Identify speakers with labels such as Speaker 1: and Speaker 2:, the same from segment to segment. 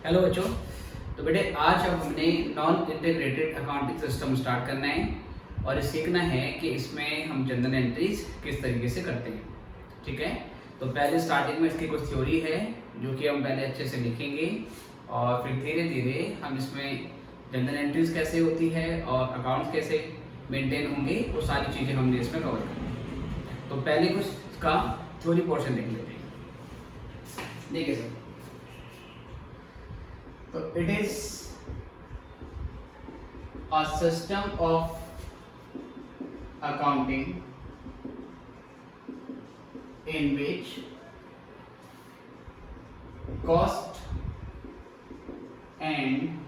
Speaker 1: Hello बच्चों। तो बेटे आज अब हमने non integrated accounting system start करना है और ये सीखना है कि इसमें हम जनरल एंट्रीज किस तरीके से करते हैं। ठीक है, तो पहले स्टार्टिंग में इसकी कुछ थ्योरी है जो कि हम पहले अच्छे से लिखेंगे और फिर धीरे धीरे हम इसमें जनरल एंट्रीज कैसे होती है और अकाउंट्स कैसे मेंटेन होंगे वो सारी चीज़ें हमने इसमें कवर करेंगे। तो पहले कुछ इसका थ्योरी पोर्शन देख लेते हैं। देखिए sir, so it is a system of accounting in which cost and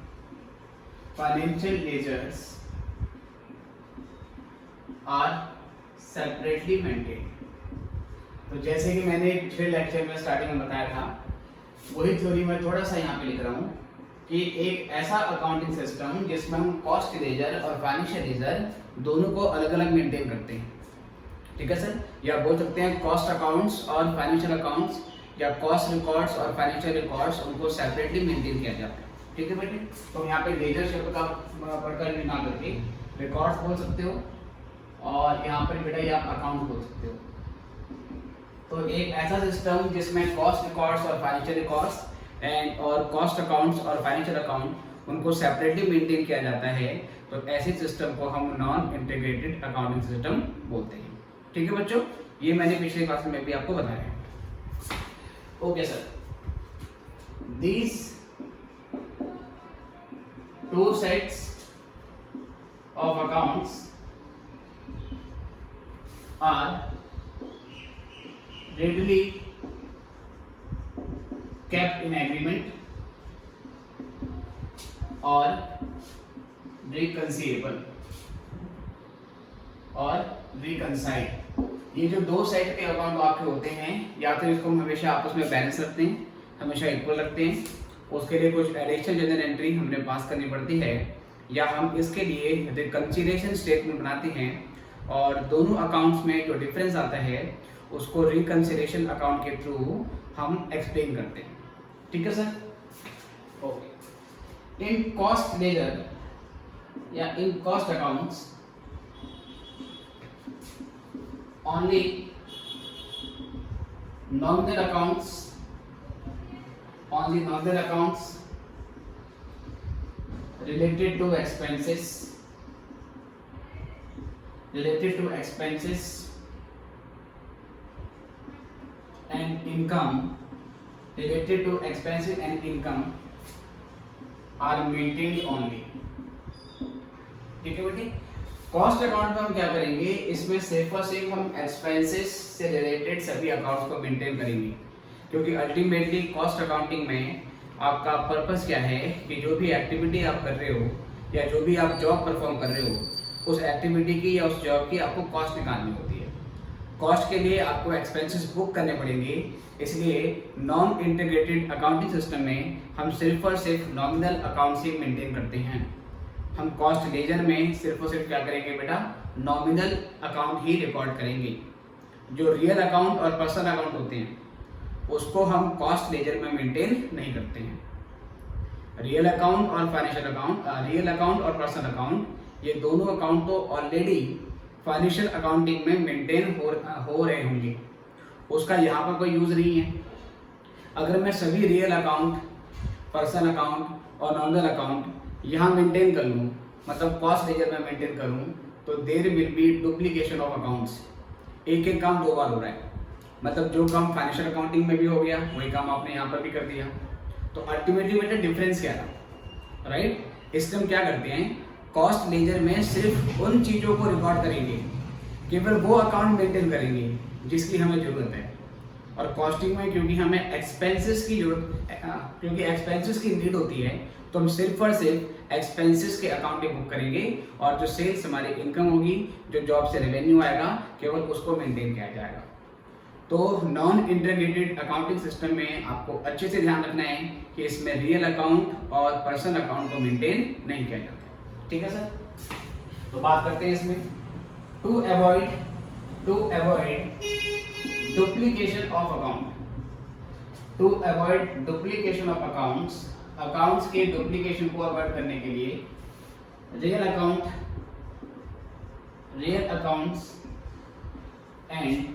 Speaker 1: financial ledgers are separately maintained। तो जैसे कि मैंने पिछले लेक्चर में स्टार्टिंग में बताया था वही थ्योरी मैं थोड़ा सा यहाँ पे लिख रहा हूँ कि एक ऐसा अकाउंटिंग सिस्टम जिसमें हम कॉस्ट लेजर और फाइनेंशियल लेजर दोनों को अलग अलग मेंटेन करते हैं। ठीक है सर, या बोल सकते हैं कॉस्ट अकाउंट्स और फाइनेंशियल अकाउंट्स या कॉस्ट रिकॉर्ड्स और फाइनेंशियल रिकॉर्ड्स उनको सेपरेटली मेंटेन किया जाता है। ठीक है बेटे, तो यहाँ पे लेजर शब्द का पढ़कर ना करके रिकॉर्ड्स बोल सकते हो और यहाँ पर बेटा ये आप अकाउंट बोल सकते हो। तो एक ऐसा सिस्टम जिसमें कॉस्ट रिकॉर्ड्स और फाइनेंशियल रिकॉर्ड्स एंड और कॉस्ट अकाउंट्स और फाइनेंशियल अकाउंट उनको सेपरेटली मेंटेन किया जाता है, तो ऐसे सिस्टम को हम नॉन इंटीग्रेटेड अकाउंटिंग सिस्टम बोलते हैं। ठीक है बच्चों, ये मैंने पिछले क्लास में भी आपको बताया है। Okay sir, these two sets of accounts are readily kept in agreement or reconcilable और reconcile। ये जो दो सेट के अकाउंट आपके होते हैं या तो इसको हम हमेशा आपस में बैलेंस रखते हैं, हमेशा इक्वल रखते हैं, उसके लिए कुछ एडिशनल जनरल एंट्री हमने पास करनी पड़ती है, या हम इसके लिए रिकंसिलिएशन स्टेटमेंट बनाते हैं और दोनों अकाउंट्स में जो डिफरेंस आता है उसको रिकंसिलिएशन अकाउंट के थ्रू हम एक्सप्लेन करते हैं। ठीक है sir, okay. In cost ledger या in cost accounts only nominal accounts related to expenses and income are maintained only। ठीक है बेटी, कॉस्ट अकाउंट में हम क्या करेंगे, इसमें सिर्फ और सिर्फ हम एक्सपेंसेस से रिलेटेड सभी अकाउंट्स को मेंटेन करेंगे, क्योंकि अल्टीमेटली कॉस्ट अकाउंटिंग में आपका पर्पस क्या है कि जो भी एक्टिविटी आप कर रहे हो या जो भी आप जॉब परफॉर्म कर रहे हो उस एक्टिविटी की या उस जॉब की आपको कॉस्ट निकालनी होती है। कॉस्ट के लिए आपको एक्सपेंसेस बुक करने पड़ेंगे, इसलिए नॉन इंटीग्रेटेड अकाउंटिंग सिस्टम में हम सिर्फ और सिर्फ नॉमिनल अकाउंट्स ही मेंटेन करते हैं। हम कॉस्ट लेजर में सिर्फ और सिर्फ क्या करेंगे बेटा, नॉमिनल अकाउंट ही रिकॉर्ड करेंगे। जो रियल अकाउंट और पर्सनल अकाउंट होते हैं उसको हम कॉस्ट लेजर में मेंटेन नहीं करते हैं। रियल अकाउंट और फाइनेंशियल अकाउंट, रियल अकाउंट और पर्सनल अकाउंट, ये दोनों अकाउंट तो ऑलरेडी फाइनेंशियल अकाउंटिंग में मेंटेन हो रहे होंगे, उसका यहाँ पर कोई यूज़ नहीं है। अगर मैं सभी रियल अकाउंट, पर्सनल अकाउंट और नॉमिनल अकाउंट यहाँ मेंटेन कर लूँ, मतलब कॉस्ट लेजर में मेंटेन करूँ, तो there will be duplication of accounts. एक एक काम दो बार हो रहा है, मतलब जो काम फाइनेंशियल अकाउंटिंग में भी हो गया वही काम आपने यहाँ पर भी कर दिया। तो अल्टीमेटली बेटा डिफरेंस क्या था, राइट? इसलिए हम क्या करते हैं, कॉस्ट लेजर में सिर्फ उन चीज़ों को रिकॉर्ड करेंगे, केवल वो अकाउंट मेंटेन करेंगे जिसकी हमें ज़रूरत है। और कॉस्टिंग में क्योंकि हमें एक्सपेंसेस की क्योंकि एक्सपेंसेस की नीड होती है, तो हम सिर्फ और सिर्फ एक्सपेंसेस के अकाउंट बुक करेंगे और जो सेल्स हमारी इनकम होगी, जो जॉब से रेवेन्यू आएगा, केवल उसको मेंटेन किया जाएगा। तो नॉन इंटीग्रेटेड अकाउंटिंग सिस्टम में आपको अच्छे से ध्यान रखना है कि इसमें रियल अकाउंट और पर्सनल अकाउंट को मेंटेन नहीं किया जाता। ठीक है सर, तो बात करते हैं इसमें to avoid duplication of account. To avoid duplication of accounts accounts के डुप्लीकेशन को अवॉइड करने के लिए real accounts and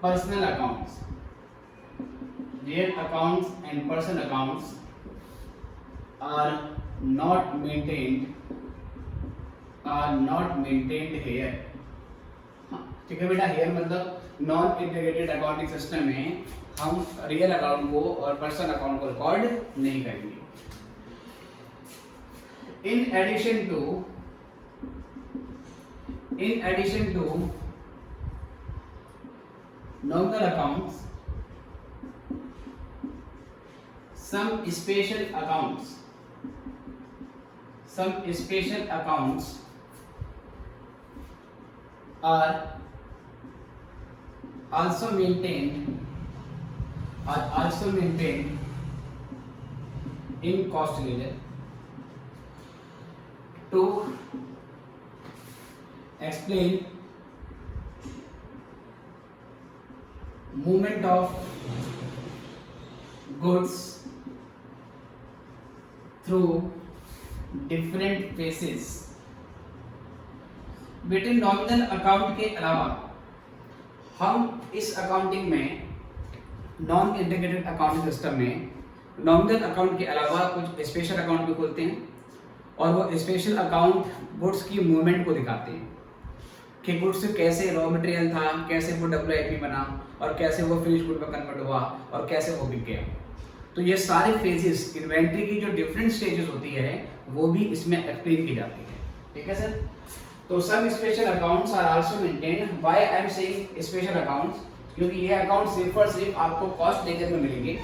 Speaker 1: personal accounts, real accounts and personal accounts are not maintained here. ठीक है बेटा, हेयर मतलब नॉन इंटीग्रेटेड अकाउंटिंग सिस्टम में हम रियल अकाउंट को और पर्सनल अकाउंट को रिकॉर्ड नहीं करेंगे। In addition to nominal accounts, some special accounts are also maintained in cost ledger to explain movement of goods through different phases। बेटे nominal account के अलावा हम इस अकाउंटिंग में, नॉन इंटीग्रेटेड अकाउंटिंग सिस्टम में नॉमिनल अकाउंट के अलावा कुछ स्पेशल अकाउंट भी खोलते हैं और वो स्पेशल अकाउंट गुड्स की मूवमेंट को दिखाते हैं कि गुड्स कैसे रॉ मटेरियल था, कैसे वो WIP बना और कैसे वो फिनिश गुड में कन्वर्ट हुआ और कैसे वो बिक गया। तो ये सारे फेजेस, इन्वेंट्री की जो डिफरेंट स्टेजेस होती है वो भी इसमें एक्सप्लेन की जाती है। ठीक है सर। तो some special accounts are also maintained. Why I am saying special accounts? क्योंकि ये अकाउंट सिर्फ और सिर्फ आपको कॉस्ट लेजर में मिलेंगे,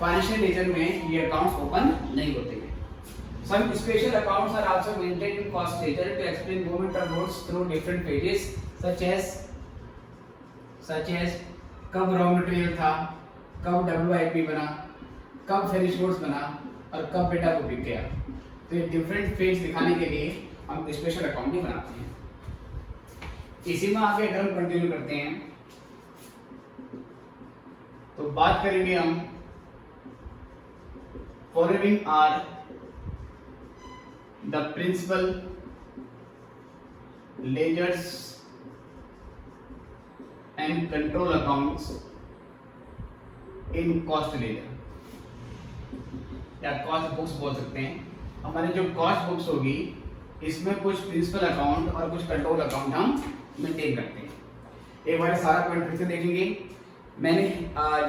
Speaker 1: फाइनेंशियल लेजर में ये अकाउंट्स ओपन नहीं होते हैं। Some special accounts are also maintained in cost ledger to explain movement of goods through different phases, such as कब रॉ मटेरियल था, कब WIP बना, कब फिनिश गुड्स बना और कब बेटा वो बिक गया। तो ये डिफरेंट फेज दिखाने के लिए हम स्पेशल अकाउंट भी बनाते हैं। इसी में आगे अगर हम कंटिन्यू करते हैं तो बात करेंगे हम following are the principal ledgers and control accounts in cost ledger या कॉस्ट बुक्स बोल सकते हैं। हमारी जो कॉस्ट बुक्स होगी इसमें कुछ प्रिंसिपल अकाउंट और कुछ कंट्रोल अकाउंट हम मेंटेन करते हैं। एक बार सारा पॉइंट फिर से देखेंगे। मैंने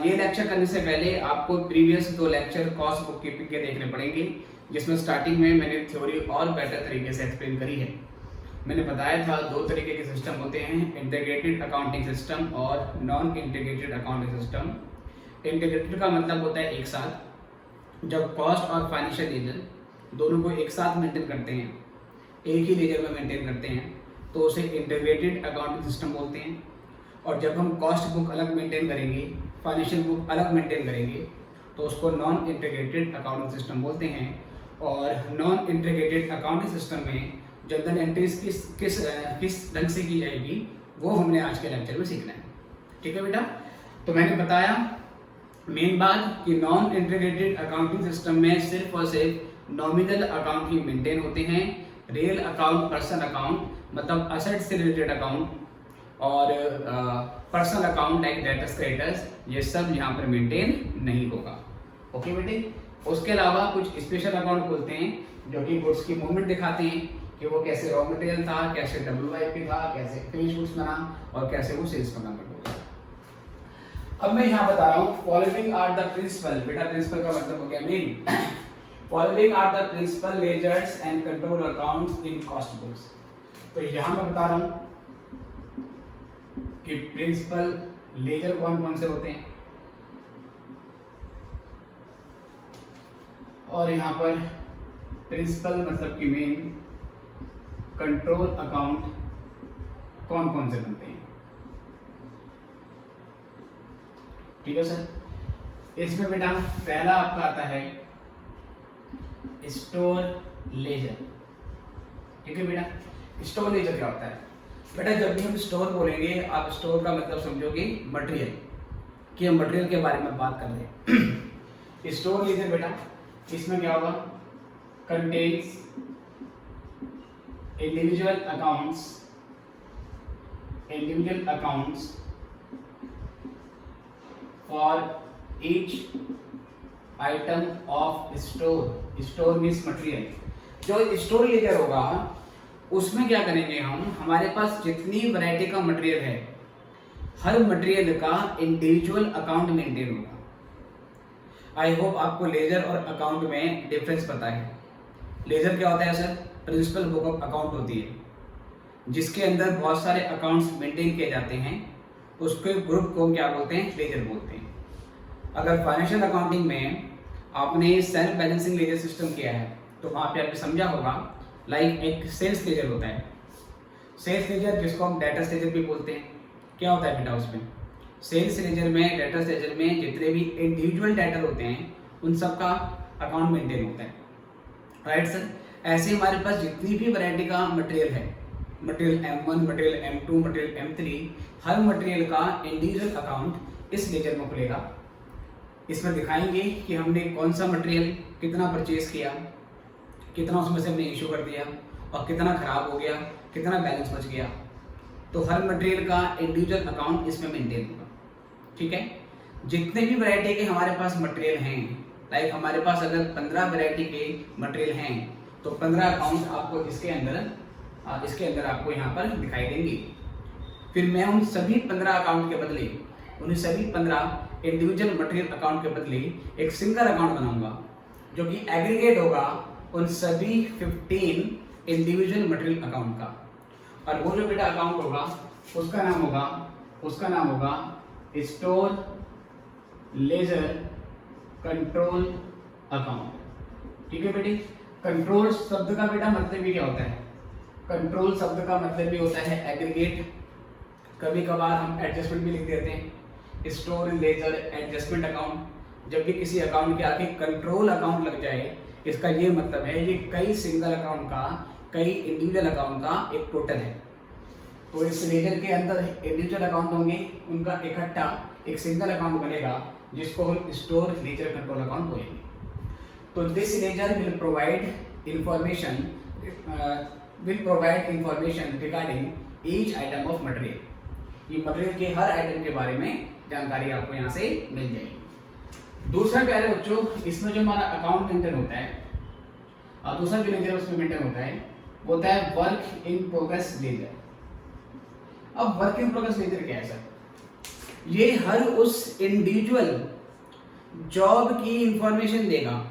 Speaker 1: ये लेक्चर करने से पहले आपको previous 2 lecture cost book keeping के देखने पड़ेंगे, जिसमें स्टार्टिंग में मैंने थ्योरी और बेटर तरीके से एक्सप्लेन करी है। मैंने बताया था 2 तरीके के सिस्टम होते हैं, इंटीग्रेटेड अकाउंटिंग सिस्टम और non integrated accounting system. Integrated का मतलब होता है एक साथ, जब कॉस्ट और फाइनेंशियल लेजर दोनों को एक साथ मेंटेन करते हैं, एक ही लेजर में मेंटेन करते हैं, तो उसे इंटीग्रेटेड अकाउंटिंग सिस्टम बोलते हैं। और जब हम कॉस्ट बुक अलग मेंटेन करेंगे, फाइनेंशियल बुक अलग मेंटेन करेंगे, तो उसको नॉन इंटीग्रेटेड अकाउंटिंग सिस्टम बोलते हैं। और नॉन इंटीग्रेटेड अकाउंटिंग सिस्टम में जनरल एंट्रीज किस ढंग से की जाएगी वो हमने आज के लेक्चर में सीखना है। ठीक है बेटा। तो मैंने बताया मेन बात कि नॉन इंटीग्रेटेड अकाउंटिंग सिस्टम में सिर्फ और सिर्फ नॉमिनल अकाउंट ही मेंटेन होते हैं। रियल अकाउंट, पर्सनल अकाउंट मतलब असेट से रिलेटेड अकाउंट और personal account like debtors creditors, ये सब यहाँ पर मेंटेन नहीं होगा। ओके बेटे। उसके अलावा कुछ स्पेशल अकाउंट बोलते हैं जो कि गुड्स की मूवमेंट दिखाते हैं कि वो कैसे रॉ मटेरियल था, कैसे WIP था, कैसे फिनिश गुड्स बना और कैसे वो सेल्स में कन्वर्ट होगा। अब मैं यहाँ बता रहा हूँ फॉलोइंग आर द प्रिंसिपल। बेटा प्रिंसिपल का मतलब हो गया मेन। Following are the principal ledgers and control accounts in cost books. तो यहाँ मैं बता रहा हूँ कि प्रिंसिपल लेजर कौन कौन से होते हैं और यहाँ पर प्रिंसिपल मतलब कि मेन कंट्रोल अकाउंट कौन कौन से बनते हैं। ठीक है सर। इसमें बेटा पहला आपका आता है स्टोर लेजर। ठीक है बेटा। स्टोर लेजर क्या होता है? बेटा जब भी हम स्टोर बोलेंगे, आप स्टोर का मतलब समझोगे मटेरियल, कि हम मटेरियल के बारे में बात कर रहे हैं। स्टोर लेजर बेटा इसमें क्या होगा, contains individual accounts for each item of store means material. जो स्टोर लेजर होगा उसमें क्या करेंगे हम, हमारे पास जितनी वैरायटी का मटेरियल है हर मटेरियल का इंडिविजुअल अकाउंट मेंटेन होगा। आई होप आपको लेजर और अकाउंट में डिफरेंस पता है। लेजर क्या होता है sir, principal book of account होती है जिसके अंदर बहुत सारे अकाउंट्स मेंटेन किए जाते हैं, उसके ग्रुप को हम क्या बोलते हैं, लेजर बोलते हैं। अगर फाइनेंशियल अकाउंटिंग में आपने सेल्फ बैलेंसिंग लेजर सिस्टम किया है तो वहाँ पे आपने समझा होगा लाइक एक सेल्स लेजर होता है। सेल्स लेजर जिसको हम डेटर्स लेजर भी बोलते हैं, क्या होता है बेटा उसमें, सेल्स लेजर में डेटर्स लेजर में जितने भी इंडिविजुअल डेटर होते हैं उन सब का अकाउंट मेंटेन होता है, राइट सर। ऐसे हमारे पास जितनी भी वैरायटी का मटेरियल है, material M1, material M2, material M3, हर मटेरियल का इंडिविजुअल अकाउंट इस लेजर में खुलेगा। इसमें दिखाएंगे कि हमने कौन सा मटेरियल कितना परचेज किया, कितना उसमें से हमने इशू कर दिया और कितना खराब हो गया, कितना बैलेंस बच गया। तो हर मटेरियल का इंडिविजुअल अकाउंट इसमें मेंटेन होगा, ठीक है। जितने भी वैरायटी के हमारे पास मटेरियल हैं, लाइक हमारे पास अगर 15 वैरायटी के मटेरियल हैं तो 15 अकाउंट आपको इसके अंदर आपको यहाँ पर दिखाई देंगे। फिर मैं उन सभी 15 अकाउंट के बदले, उन्हें सभी 15 इंडिविजुअल मटेरियल अकाउंट के बदले एक सिंगल अकाउंट बनाऊंगा जो कि एग्रीगेट होगा उन सभी 15 इंडिविजुअल मटेरियल अकाउंट का। और वो जो बेटा अकाउंट होगा उसका नाम होगा स्टोर लेजर कंट्रोल अकाउंट, ठीक है बेटे। कंट्रोल शब्द का बेटा मतलब भी क्या होता है, कंट्रोल शब्द का मतलब भी होता है एग्रीगेट। कभी कभार हम एडजस्टमेंट भी लिख देते हैं, स्टोर लेजर एडजस्टमेंट अकाउंट। जब भी किसी अकाउंट के आगे कंट्रोल अकाउंट लग जाए इसका ये मतलब है ये कई सिंगल अकाउंट का, कई इंडिविजुअल अकाउंट का एक टोटल है। तो इस लेजर के अंदर इंडिविजुअल अकाउंट होंगे, उनका इकट्ठा एक सिंगल अकाउंट बनेगा जिसको हम स्टोर लेजर कंट्रोल अकाउंट बोलेंगे। तो this ledger will provide information regarding each item of material. ये मटेरियल के हर आइटम के बारे में जानकारी आपको यहाँ से मिल जाएगी। दूसरा क्या है बच्चों, इसमें जो हमारा अकाउंट मेंटेन होता है और दूसरा जो लेजर उसमें मेंटेन होता है वर्क इन प्रोग्रेस लेजर। अब वर्क इन प्रोग्रेस लेजर क्या है सर, ये हर उस इंडिविजुअल जॉब की इंफॉर्मेशन देगा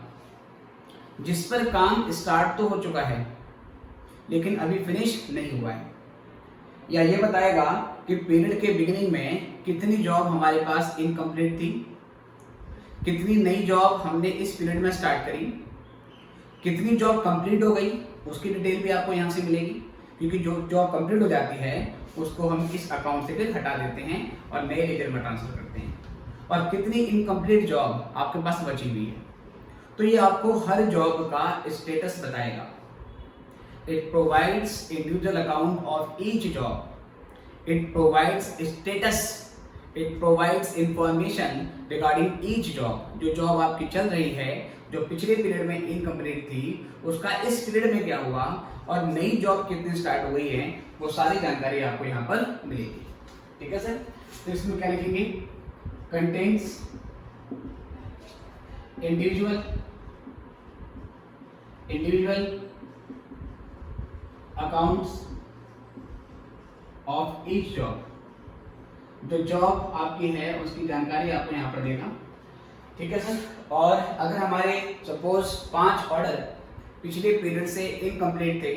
Speaker 1: जिस पर काम स्टार्ट तो हो चुका है लेकिन अभी फिनिश नहीं हुआ है, या ये बताएगा कि पीरियड के बिगिनिंग में कितनी जॉब हमारे पास इनकम्प्लीट थी, कितनी नई जॉब हमने इस पीरियड में स्टार्ट करी, कितनी जॉब कंप्लीट हो गई, उसकी डिटेल भी आपको यहाँ से मिलेगी। क्योंकि जो जॉब कंप्लीट हो जाती है उसको हम इस अकाउंट से फिर हटा देते हैं और नए लेजर में ट्रांसफर करते हैं। और कितनी इनकम्प्लीट जॉब आपके पास बची हुई है, तो ये आपको हर जॉब का स्टेटस बताएगा। It provides individual account of each job, it provides status, it provides information regarding each job. जो जॉब आपकी चल रही है, जो पिछले पीरियड में इनकम्प्लीट थी, उसका इस पीरियड में क्या हुआ और नई जॉब कितनी स्टार्ट हो गई है, वो सारी जानकारी आपको यहाँ पर मिलेगी, ठीक है सर। तो इसमें क्या लिखेंगे, contains individual accounts of each job. जो जॉब आपकी है उसकी जानकारी आपको यहाँ पर देगा, ठीक है सर। और अगर हमारे सपोज 5 ऑर्डर पिछले पीरियड से इनकम्प्लीट थे,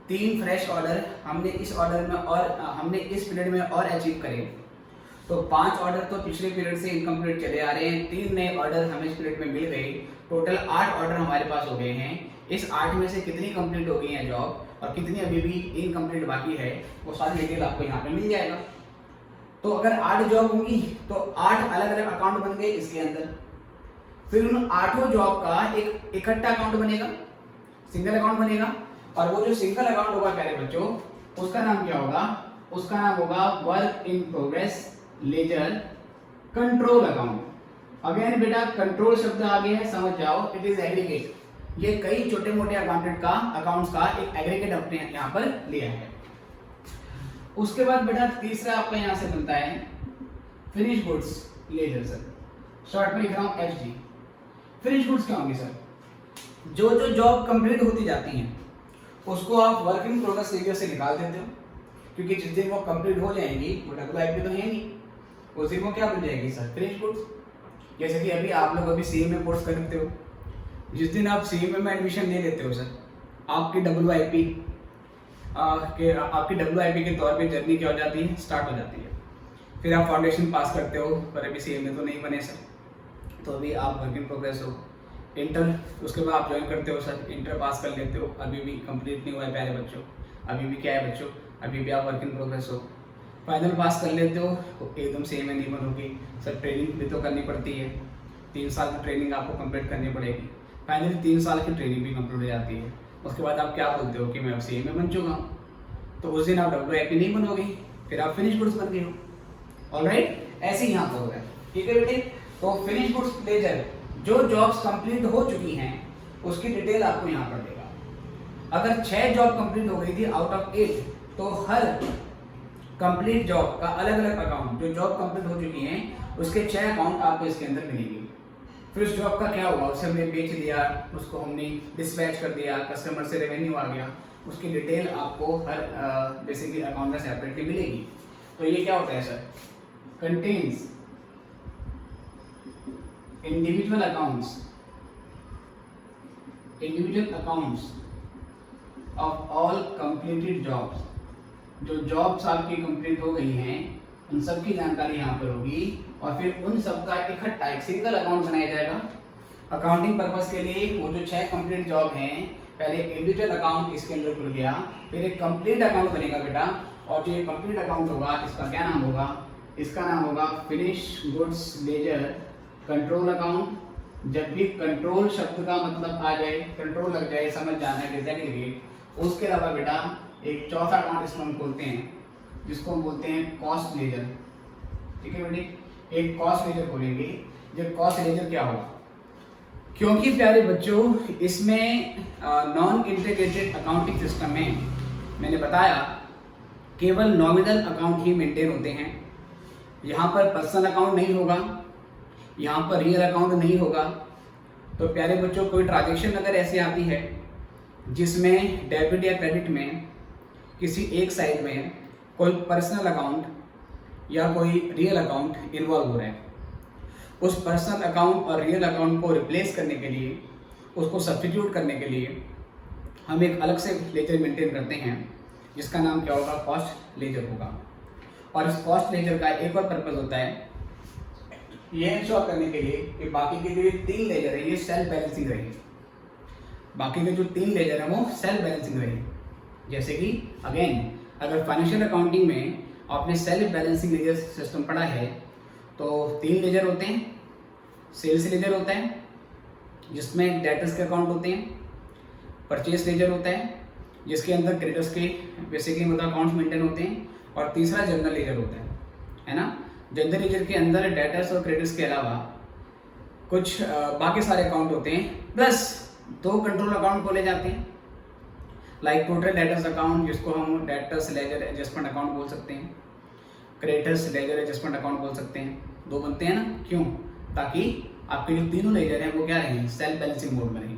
Speaker 1: 3 फ्रेश ऑर्डर हमने इस ऑर्डर में और हमने इस पीरियड में और अचीव करे, तो 5 ऑर्डर तो पिछले पीरियड से इनकम्प्लीट चले आ रहे हैं, 3 नए ऑर्डर हमें इस पीरियड में मिल गए, टोटल 8 ऑर्डर हमारे पास हो गए हैं। इस 8 में से कितनी कंप्लीट हो गई है जॉब और कितनी अभी भी इनकम्प्लीट बाकी है, वो सारी डिटेल आपको यहाँ पे मिल जाएगा। तो अगर 8 जॉब होंगी तो 8 अलग अलग अकाउंट बन गए इसके अंदर, फिर उन 8 जॉब का एक इकट्ठा अकाउंट बनेगा, सिंगल अकाउंट बनेगा। और वो जो सिंगल अकाउंट होगा प्यारे बच्चों, उसका नाम क्या होगा, उसका नाम होगा work in progress ledger control account. Again बेटा कंट्रोल शब्द आ गया है, समझ जाओ, इट इज एग्रीगेट। ये कई छोटे मोटे अकाउंट्स का एक एग्रीगेट अपने यहाँ पर लिया है। उसके बाद बेटा तीसरा आपका यहाँ से बनता है finish goods ledger sir, short में लिख रहा हूँ FG। फिनिश गुड्स क्या होंगे सर? जो जो जॉब कंप्लीट होती जाती हैं उसको आप वर्क इन प्रोग्रेस लेजर से निकाल देते हो, क्योंकि जिस दिन वो कंप्लीट हो जाएंगी वो WIP तो है नहीं, उस दिन वो क्या बन जाएगी सर? Finish goods. जैसे कि अभी आप लोग अभी CMA कोर्स करते हो, जिस दिन आप CMA में एडमिशन ले लेते हो सर, आपकी WIP के तौर पे जर्नी क्या हो जाती है? स्टार्ट हो जाती है। फिर आप फाउंडेशन पास करते हो, पर अभी CMA तो नहीं बने सर, तो अभी आप वर्क इन प्रोग्रेस हो। इंटर, उसके बाद आप ज्वाइन करते हो सर, इंटर पास कर लेते हो, अभी भी कंप्लीट नहीं हुआ है प्यारे बच्चों, अभी भी क्या है बच्चों, अभी भी आप वर्क इन प्रोग्रेस हो। फाइनल पास कर लेते हो, एकदम CMA नहीं बनोगी सर, ट्रेनिंग भी तो करनी पड़ती है, 3 साल की ट्रेनिंग आपको कंप्लीट करनी पड़ेगी। फाइनली 3 साल की ट्रेनिंग भी कंप्लीट हो जाती है, उसके बाद आप क्या बोलते हो कि मैं अब CMA बन चुका हूँ, तो उस दिन आप WIP नहीं बनोगे, फिर आप फिनिश गुड्स बन गए हो। ऑलराइट, ऐसे ही यहाँ पर होगा, ठीक है बेटे। तो फिनिश गुड्स लेजर, जो जॉब्स कंप्लीट हो चुकी हैं उसकी डिटेल आपको यहाँ पर देगा। अगर 6 जॉब कंप्लीट हो गई थी आउट ऑफ 8, तो हर कंप्लीट जॉब का अलग अलग अकाउंट, जो जॉब कंप्लीट हो चुकी हैं उसके 6 अकाउंट आपको इसके अंदर मिलेंगे। फिर उस जॉब का क्या हुआ, उसे हमने बेच दिया, उसको हमने डिस्पैच कर दिया, कस्टमर से रेवेन्यू आ गया, उसकी डिटेल आपको हर बेसिकली अकाउंट में सेपरेटली मिलेगी। तो ये क्या होता है sir? Contains individual accounts of all completed jobs. जो जॉब्स आपकी कंप्लीट हो गई हैं उन सब की जानकारी यहाँ पर होगी, और फिर उन सब का इकट्ठा एक सिंगल अकाउंट बनाया जाएगा। अकाउंटिंग पर्पस के लिए वो जो 6 कंप्लीट जॉब हैं, पहले इंडिविजुअल अकाउंट इसके अंदर खुल गया, फिर एक कंप्लीट अकाउंट बनेगा बेटा, और जो ये कंप्लीट अकाउंट होगा इसका क्या नाम होगा? इसका नाम होगा finish goods ledger control account. जब भी कंट्रोल शब्द का मतलब आ जाए, कंट्रोल लग जाए, समझ जाना है एग्जैक्टली। उसके अलावा बेटा एक चौथा अकाउंट इसमें हम खोलते हैं जिसको हम बोलते हैं कॉस्ट लेजर, ठीक है बेटे। एक कॉस्ट लेजर खोलेंगे। जब कॉस्ट लेजर क्या होगा, क्योंकि प्यारे बच्चों इसमें नॉन इंटीग्रेटेड अकाउंटिंग सिस्टम में मैंने बताया केवल नॉमिनल अकाउंट ही मेंटेन होते हैं। यहाँ पर पर्सनल अकाउंट नहीं होगा, यहाँ पर रियल अकाउंट नहीं होगा। तो प्यारे बच्चों कोई ट्रांजेक्शन अगर ऐसी आती है जिसमें डेबिट या क्रेडिट में किसी एक साइड में कोई पर्सनल अकाउंट या कोई रियल अकाउंट इन्वॉल्व हो रहा है, उस पर्सनल अकाउंट और रियल अकाउंट को रिप्लेस करने के लिए, उसको सब्स्टिट्यूट करने के लिए हम एक अलग से लेजर मेंटेन करते हैं जिसका नाम क्या होगा? कॉस्ट लेजर होगा। और इस कॉस्ट लेजर का एक और पर्पज होता है ये इंश्योर करने के लिए कि बाकी के जो ये 3 लेजर है ये सेल्फ बैलेंसिंग रहे, बाकी के जो 3 लेजर है वो सेल्फ बैलेंसिंग रहे। जैसे कि अगेन अगर फाइनेंशियल अकाउंटिंग में आपने सेल्फ बैलेंसिंग लेजर सिस्टम पढ़ा है तो 3 लेजर होते हैं। सेल्स लेजर होता है जिसमें डेटर्स के अकाउंट होते हैं, परचेस लेजर होता है जिसके अंदर क्रेडिटर्स के बेसिकली मतलब अकाउंट्स मेंटेन होते हैं, और तीसरा जनरल लेजर होता है ना। जनरल लेजर के अंदर डेटर्स और क्रेडिटर्स के अलावा कुछ बाकी सारे अकाउंट होते हैं, प्लस 2 कंट्रोल अकाउंट खोले जाते हैं, लाइक टोटल डेटर्स अकाउंट जिसको हम डेटर्स लेजर एडजस्टमेंट अकाउंट बोल सकते हैं, क्रेडिटर्स लेजर एडजस्टमेंट अकाउंट बोल सकते हैं। 2 बनते हैं ना, क्यों? ताकि आपके जो तीनों लेजर हैं वो क्या रहें? सेल्फ बैलेंसिंग मोड में रहें।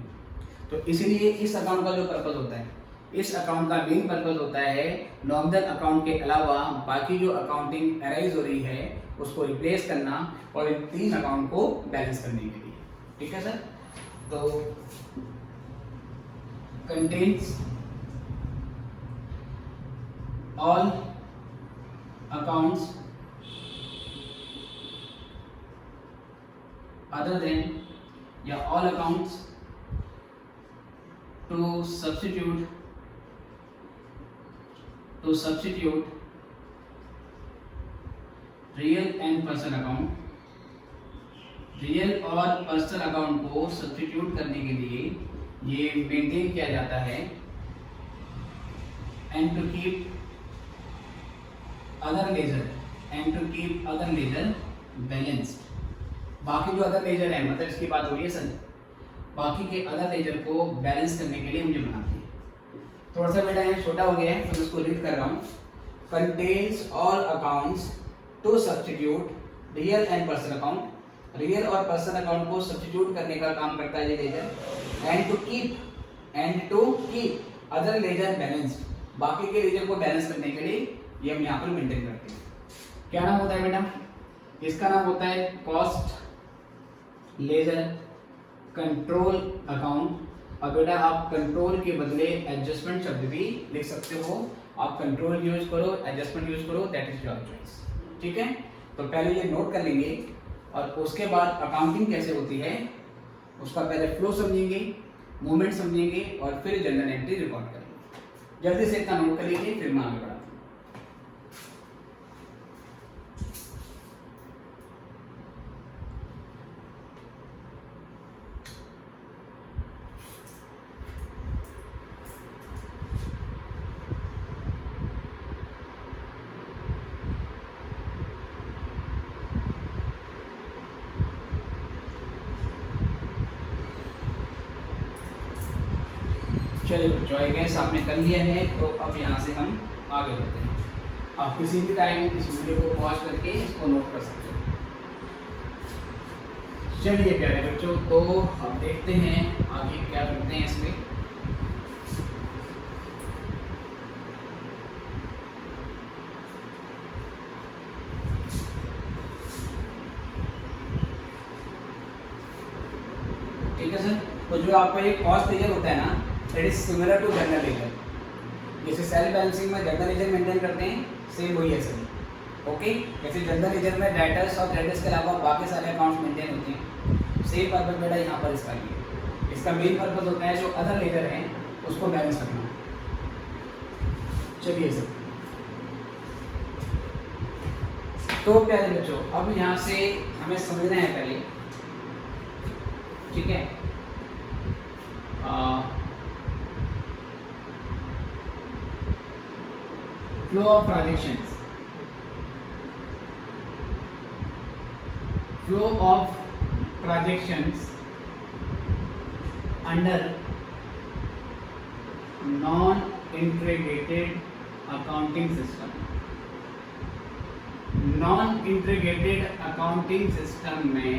Speaker 1: तो इसीलिए इस अकाउंट का जो पर्पज होता है, इस अकाउंट का मेन पर्पज होता है नॉमिनल अकाउंट के अलावा बाकी जो अकाउंटिंग अराइज हो रही है उसको रिप्लेस करना और इन 3 अकाउंट को बैलेंस करने के लिए, ठीक है सर। तो contains all accounts other than या all accounts to substitute real and personal account, रियल और पर्सनल अकाउंट को सब्स्टिट्यूट करने के लिए ये मेंटेन किया जाता है, and to keep other ledger balanced. बाकी जो अदर लेजर है, मतलब इसकी बात हो रही है सर, बाकी के अदर लेजर को बैलेंस करने के लिए मुझे बनाते हैं। थोड़ा सा बेटा ये छोटा हो गया है तो मैं इसको रीड कर रहा हूँ। Contains all accounts to substitute real and personal account, रियल और पर्सनल अकाउंट को सब्स्टिट्यूट करने का काम करता है ये ledger. And to keep other ledger balance, बाकी के लेजर को बैलेंस करने के लिए ये हम यहाँ पर मेंटेन करते हैं। क्या नाम होता है बेटा? इसका नाम होता है कॉस्ट लेजर कंट्रोल अकाउंट। अब बेटा आप कंट्रोल के बदले एडजस्टमेंट शब्द भी लिख सकते हो, आप कंट्रोल यूज करो, एडजस्टमेंट यूज करो, दैट इज योर चॉइस। ठीक है, तो पहले ये नोट कर लेंगे और उसके बाद अकाउंटिंग कैसे होती है उसका पहले फ्लो समझेंगे, मूवमेंट समझेंगे और फिर जनरल एंट्री रिकॉर्ड करेंगे। जल्दी से इतना नोट कर लीजिए, फिर मैं आगे बढ़ाता हूँ। चलिए बच्चों, आई गेस आपने कर लिया है, तो अब यहाँ से हम आगे बढ़ते हैं। आप किसी भी टाइम इस वीडियो को पॉज करके इसको नोट कर सकते हो। चलिए प्यारे बच्चों, तो हम देखते हैं आगे क्या करते हैं इसमें। ठीक है सर, तो जो आपका ये कॉस्ट लेजर होता है ना, it is similar to general ledger. जैसे सेल बैलेंसिंग में जनरल लेजर मेंटेन करते हैं, सेम वही है सर। ओके, जैसे जनरल लेजर में डेटर्स और क्रेडिटर्स के अलावा बाकी सारे अकाउंट्स मेंटेन होते हैं, सेम पर्पज बेटा यहाँ पर इसका भी है। इसका मेन पर्पज होता है जो अदर लेजर है उसको बैलेंस रखना। चलिए सर, तो प्यारे बच्चों अब यहाँ से हमें समझना है पहले, ठीक है, flow of transactions, flow of transactions under non integrated accounting system. Non integrated accounting system में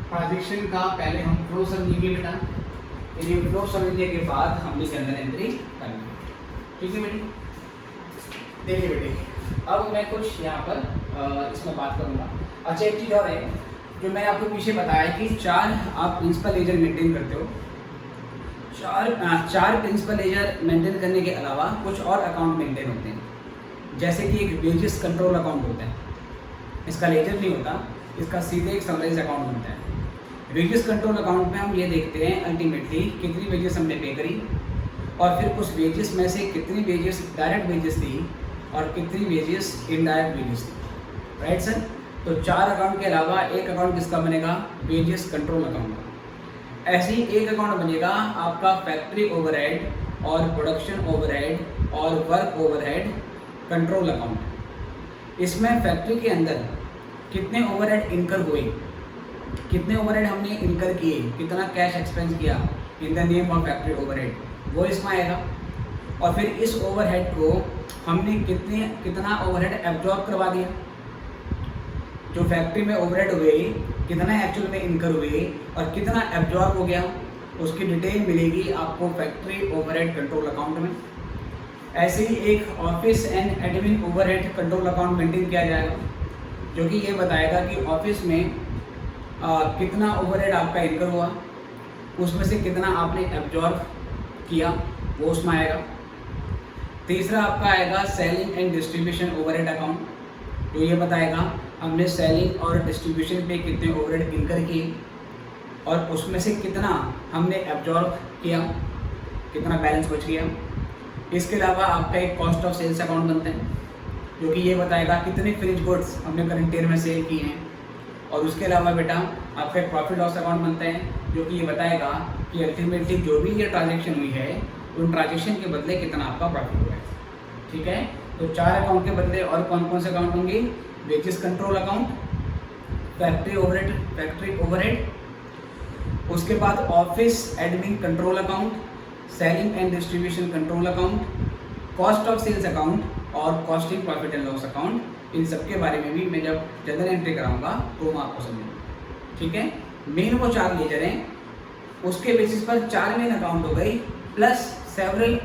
Speaker 1: ट्रांजैक्शन का पहले हम फ्लो समझेंगे बेटा, यानी फ्लो समझने के बाद हम जनरल एंट्री करेंगे। ठीक है बेटी, देखिए बेटे, अब मैं कुछ यहाँ पर इसमें बात करूँगा। अच्छा, एक चीज़ और है जो मैंने आपको पीछे बताया कि 4 आप प्रिंसिपल लेजर मेंटेन करते हो। 4 प्रिंसिपल लेजर मेंटेन करने के अलावा कुछ और अकाउंट मेंटेन होते हैं, जैसे कि एक वेजेस कंट्रोल अकाउंट होता है। इसका लेजर नहीं होता, इसका सीधे एक समराइज अकाउंट बनता है। वेजेस कंट्रोल अकाउंट में हम ये देखते हैं अल्टीमेटली कितनी वेजेस हमने पे करी और फिर उस वेजेस में से कितनी वेजेस डायरेक्ट वेजेस थी और कितनी वेजेस इनडायरेक्ट वेजेस थी। राइट सर, तो 4 अकाउंट के अलावा एक अकाउंट किसका बनेगा? वेजेस कंट्रोल अकाउंट का। ऐसे ही एक अकाउंट बनेगा आपका फैक्ट्री ओवरहेड और प्रोडक्शन ओवरहेड और वर्क ओवरहेड कंट्रोल अकाउंट। इसमें फैक्ट्री के अंदर कितने ओवरहेड इनकर हुए, कितने ओवरहेड हमने इनकर किए, कितना कैश एक्सपेंस किया in the name of factory overhead, वो इसमें आएगा। और फिर इस ओवरहेड को हमने कितना ओवरहेड एब्जॉर्ब करवा दिया, जो फैक्ट्री में ओवरहेड हुए कितना एक्चुअल में इनकर हुए और कितना एब्जॉर्ब हो गया, उसकी डिटेल मिलेगी आपको फैक्ट्री ओवरहेड कंट्रोल अकाउंट में। ऐसे ही एक office and admin overhead control account maintain किया जाएगा, जो कि ये बताएगा कि ऑफिस में कितना ओवरहेड आपका इनकर हुआ, उसमें से कितना आपने एब्जॉर्ब किया, वो उसमें आएगा। तीसरा आपका आएगा selling and distribution overhead account, जो ये बताएगा हमने सेलिंग और डिस्ट्रीब्यूशन पे कितने ओवरहेड इनकर किए और उसमें से कितना हमने एब्जॉर्ब किया, कितना बैलेंस बच गया। इसके अलावा आपका एक कॉस्ट ऑफ सेल्स अकाउंट बनता है, जो कि ये बताएगा कितने फिनिश गुड्स हमने करंट ईयर में सेल किए हैं। और उसके अलावा बेटा आपका एक प्रॉफिट लॉस अकाउंट बनता है, जो कि ये बताएगा कि अल्टीमेटली जो भी ये ट्रांजैक्शन हुई है उन ट्रांजैक्शन के बदले कितना आपका प्रॉफिट हुआ है। ठीक है, तो 4 अकाउंट के बदले और कौन कौन से अकाउंट होंगे? Wages control account, factory overhead, उसके बाद office admin control account, selling and distribution control account, cost of sales account और costing profit and loss account. इन सब के बारे में भी मैं जब जनरल एंट्री कराऊंगा तो मैं आपको समझाऊंगा। ठीक है, मेन वो 4 लेजर हैं, उसके बेसिस पर 4 मेन अकाउंट हो गई, प्लस सेवरल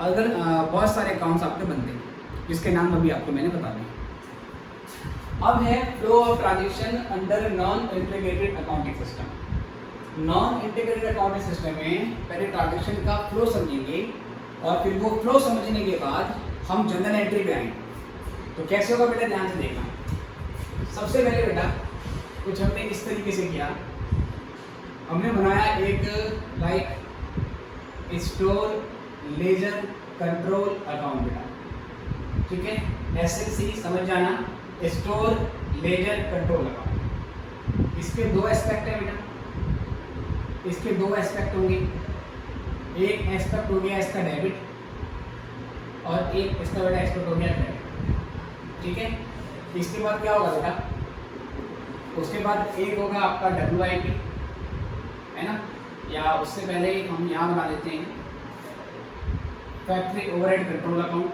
Speaker 1: अगर बहुत सारे अकाउंट्स आपके बनते हैं जिसके नाम अभी आपको मैंने बता दिए। अब है flow of transaction under non integrated accounting system. Non integrated accounting system में पहले ट्रांजेक्शन का फ्लो समझेंगे और फिर वो फ्लो समझने के बाद हम जनरल एंट्री पे आएंगे। तो कैसे होगा बेटा, ध्यान से देखना। सबसे पहले बेटा कुछ हमने इस तरीके से किया, हमने बनाया एक like store ledger control account बेटा। ठीक है, SLC समझ जाना, स्टोर लेजर कंट्रोल अकाउंट। इसके 2 एस्पेक्ट है बेटा, इसके 2 एस्पेक्ट होंगे। एक एस्पेक्ट हो गया इसका डेबिट और एक इसका बेटा एस्पेक्ट हो गया क्रेडिट। ठीक है, इसके बाद क्या होगा बेटा, उसके बाद एक होगा आपका WIP है ना, या उससे पहले हम यहाँ बना लेते हैं factory overhead control account.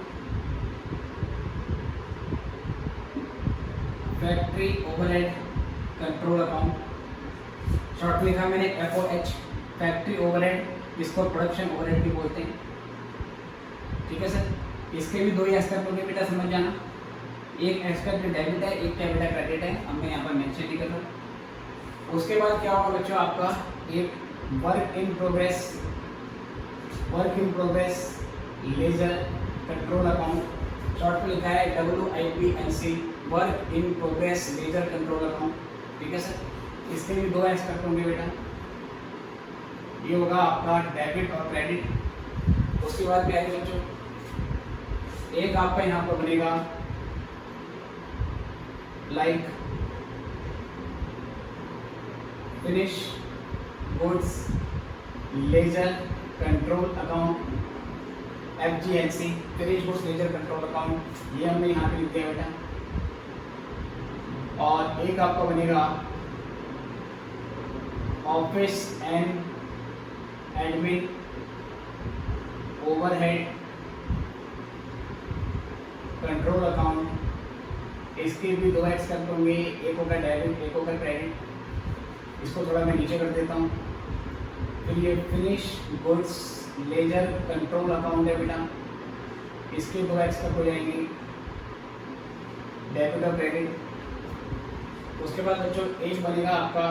Speaker 1: Factory overhead control account short लिखा मैंने FOH, फैक्ट्री ओवरहेड, इसको प्रोडक्शन ओवरहेड भी बोलते हैं। ठीक है सर, इसके भी 2 ही एस्पेक्ट होंगे बेटा, समझ जाना। एक एस्पेक्ट डेबिट है, एक क्या बेटा क्रेडिट है, हमने यहाँ पर मेंशन नहीं कर रहा। उसके बाद क्या होगा बच्चों, आपका एक work in progress ledger control account, short में लिखा है WIPNC, work in progress ledger control account. ठीक है सर, इसके भी 2 एस्पेक्ट होंगे बेटा, ये होगा आपका डेबिट और क्रेडिट। उसके बाद क्या है बच्चों, एक आपका यहाँ पर बनेगा like finish goods ledger control account, FGLC, finish goods ledger control account, ये हमने यहाँ पे लिख दिया बेटा। और एक आपका बनेगा office and admin overhead control account. इसके भी 2 एस्पेक्ट होंगे, एक होगा डेबिट, एक होगा क्रेडिट। इसको थोड़ा मैं नीचे कर देता हूँ। फिर ये finish goods ledger control account है बेटा, इसके 2 एस्पेक्ट हो जाएंगे, डेबिट और क्रेडिट। उसके बाद बच्चों एक बनेगा आपका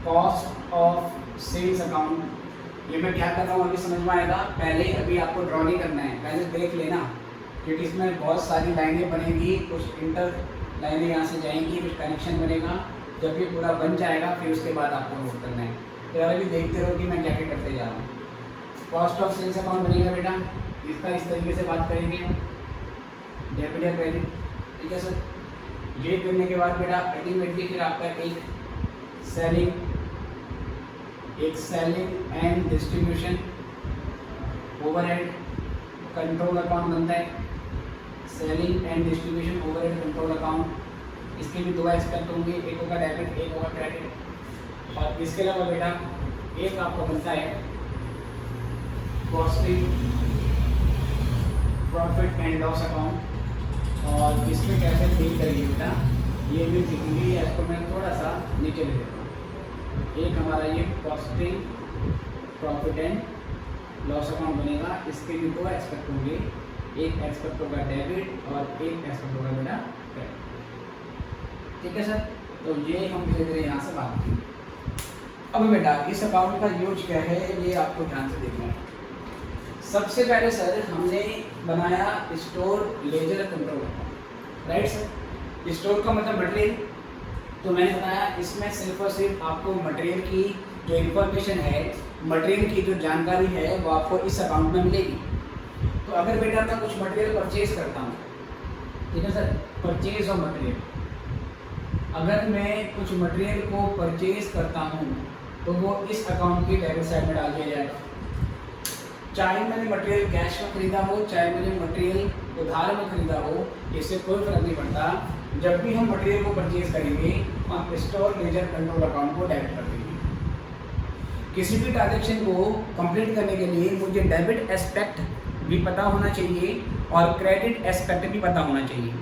Speaker 1: कॉस्ट ऑफ सेल्स अकाउंट। ये मैं क्या कर रहा हूँ अभी समझ में आएगा, पहले अभी आपको ड्रॉ नहीं करना है, पहले देख लेना, क्योंकि इसमें बहुत सारी लाइनें बनेगी, कुछ इंटर लाइनें यहाँ से जाएंगी, कुछ कनेक्शन बनेगा। जब ये पूरा बन जाएगा फिर उसके बाद आपको नोट करना है। तो अभी देखते रहो कि मैं क्या क्या करते जा रहा हूँ। कॉस्ट ऑफ सेल्स अकाउंट बनेगा बेटा, इसका इस तरीके से बात करेंगे, डेबिट या क्रेडिट। ठीक है सर, ये करने के बाद बेटा अल्टीमेटली फिर आपका एक selling and distribution overhead control account बनता है। Selling and distribution overhead control account, इसके भी 2 एस्पेक्ट होंगे, एक होगा डेबिट, एक होगा क्रेडिट। और इसके अलावा बेटा एक आपका बनता है costing profit and loss account, और इसमें कैसे डील करेंगे बेटा ये भी सीखेंगे। इसको मैं थोड़ा सा नीचे ले देता हूँ। एक हमारा ये costing profit and loss account बनेगा, इसके भी 2 एस्पेक्ट होंगे, एक एस्पेक्ट होगा डेबिट और एक एस्पेक्ट होगा बेटा क्रेडिट। ठीक है सर, तो ये हम धीरे धीरे यहाँ से बात करेंगे। अब बेटा इस अकाउंट का यूज क्या है ये आपको ध्यान से देखना है। सबसे पहले सर हमने बनाया store ledger control account, right sir. Store का मतलब मटेरियल, तो मैंने बताया इसमें सिर्फ और सिर्फ आपको मटेरियल की जो इन्फॉर्मेशन है, मटेरियल की जो जानकारी है वो आपको इस अकाउंट में मिलेगी। तो अगर बेटा मैं कुछ मटेरियल परचेज करता हूँ, ठीक है सर, परचेज ऑफ मटेरियल, अगर मैं कुछ मटेरियल को परचेज करता हूँ तो वो इस अकाउंट की डेबिट साइड में डाल दिया जाएगा। चाहे मैंने मटेरियल कैश में खरीदा हो, चाहे मैंने मटेरियल उधार में खरीदा हो, इससे कोई फर्क नहीं पड़ता। जब भी हम मटेरियल को परचेज करेंगे हम स्टोर लेजर कंट्रोल अकाउंट को डेबिट कर देंगे। किसी भी ट्रांजेक्शन को कंप्लीट करने के लिए मुझे डेबिट एस्पेक्ट भी पता होना चाहिए और क्रेडिट एस्पेक्ट भी पता होना चाहिए।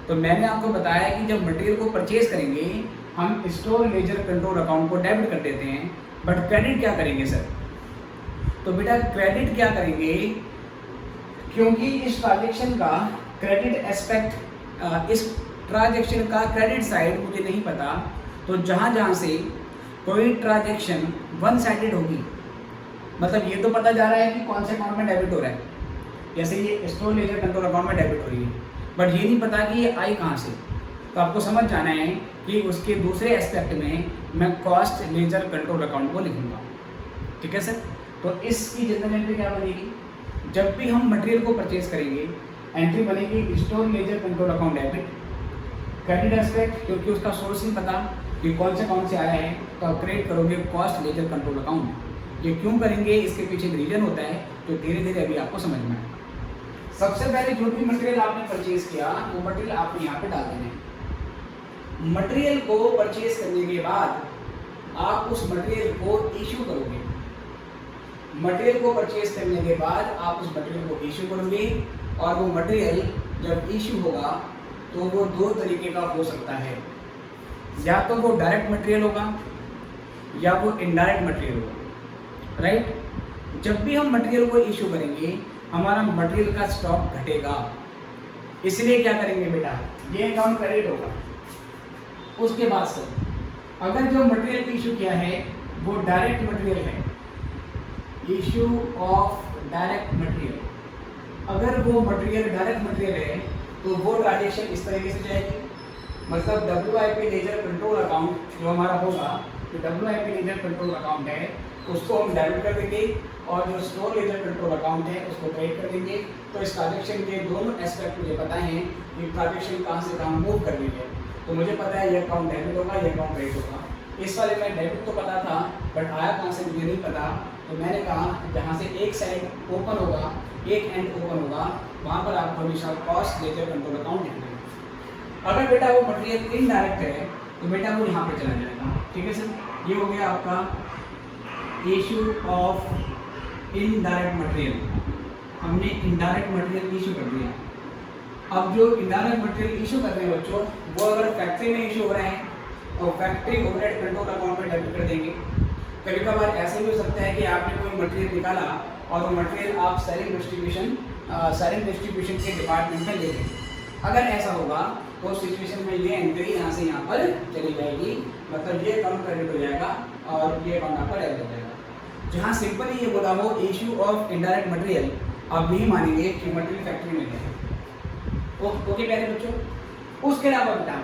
Speaker 1: तो मैंने आपको बताया कि जब मटेरियल को परचेज करेंगे हम स्टोर लेजर कंट्रोल अकाउंट को डेबिट कर देते हैं, बट क्रेडिट क्या करेंगे सर? तो बेटा क्रेडिट क्या करेंगे, क्योंकि इस ट्रांजेक्शन का क्रेडिट एस्पेक्ट, इस ट्रांजेक्शन का क्रेडिट साइड मुझे नहीं पता, तो जहाँ जहाँ से कोई ट्रांजेक्शन वन साइडेड होगी, मतलब ये तो पता जा रहा है कि कौन से अकाउंट में डेबिट हो रहा है, जैसे ये स्टोर लेजर कंट्रोल अकाउंट में डेबिट हो रही है, बट ये नहीं पता कि ये आई कहाँ से। तो आपको समझ जाना है कि उसके दूसरे एस्पेक्ट में मैं कॉस्ट लेजर कंट्रोल अकाउंट को लिखूंगा। ठीक है सर? तो इसकी जनरल एंट्री क्या बनेगी, जब भी हम मटेरियल को परचेज करेंगे एंट्री बनेगी store ledger control account debit. Credit aspect क्योंकि उसका सोर्स नहीं पता कि कौन से अकाउंट से आया है, तो आप क्रिएट करोगे कॉस्ट लेजर कंट्रोल अकाउंट। ये क्यों करेंगे, इसके पीछे एक रीजन होता है जो धीरे धीरे अभी आपको समझ में आएगा। सबसे पहले जो भी मटेरियल आपने परचेज किया वो मटेरियल आपने यहाँ पे डाल देना है। मटेरियल को परचेज करने के बाद आप उस मटेरियल को इशू करोगे। मटेरियल को परचेज करने के बाद आप उस मटेरियल को इशू करोगे, और वो मटेरियल जब इशू होगा तो वो दो तरीके का हो सकता है, या तो वो डायरेक्ट मटेरियल होगा या वो इनडायरेक्ट मटेरियल होगा। राइट? जब भी हम मटेरियल को इशू करेंगे हमारा मटेरियल का स्टॉक घटेगा, इसलिए क्या करेंगे बेटा, ये अकाउंट क्रेडिट होगा। उसके बाद सर अगर जो मटेरियल इशू किया है वो डायरेक्ट मटेरियल है, इशू ऑफ डायरेक्ट मटेरियल, अगर वो मटेरियल डायरेक्ट मटेरियल है तो वो ट्रांजेक्शन इस तरीके से जाएगी, मतलब WIP लेजर कंट्रोल अकाउंट जो हमारा होगा, जो WIP लेजर कंट्रोल अकाउंट है उसको हम डेबिट कर देंगे, और जो स्टोर लेजर कंट्रोल अकाउंट है उसको क्रेडिट कर देंगे। तो इस ट्रांजेक्शन के दोनों एस्पेक्ट मुझे पता है कि ट्रांजेक्शन कहाँ से कहाँ मूव करनी है। तो मुझे पता है ये अकाउंट डेबिट होगा, ये अकाउंट क्रेडिट होगा। इस वाले में डेबिट तो पता था बट आया कहाँ से मुझे नहीं पता, तो मैंने कहा जहाँ से एक साइड ओपन होगा, एक एंड ओपन होगा, वहाँ पर आपको हमेशा कॉस्ट लेजर कंट्रोल अकाउंट लिखना है। अगर बेटा वो मटेरियल इनडायरेक्ट है तो बेटा वो यहाँ पे चला जाएगा। ठीक है सर? ये हो गया आपका इशू ऑफ इनडायरेक्ट मटेरियल। हमने इनडायरेक्ट मटेरियल इशू कर दिया। अब जो इनडायरेक्ट मटेरियल इशू कर रहे हैं बच्चों, वो अगर फैक्ट्री में इशू हो रहे हैं तो फैक्ट्री ओवरहेड कंट्रोल अकाउंट में डेबिट कर देंगे। कभी कभार ऐसे भी हो सकता है कि आपने कोई मटेरियल निकाला और वो मटेरियल आप सेलिंग डिस्ट्रीब्यूशन के डिपार्टमेंट में ले गए। अगर ऐसा होगा तो सिचुएशन में ये एंट्री यहाँ से यहाँ पर चली जाएगी, मतलब ये अकाउंट क्रेडिट हो जाएगा और ये अकाउंट आपका डेबिट हो जाएगा। जहाँ सिंपली ये बोला हो इशू ऑफ इनडायरेक्ट मटेरियल, आप नहीं मानेंगे कि मटेरियल फैक्ट्री में है। ओके प्यारे बच्चों, उसके अलावा बेटा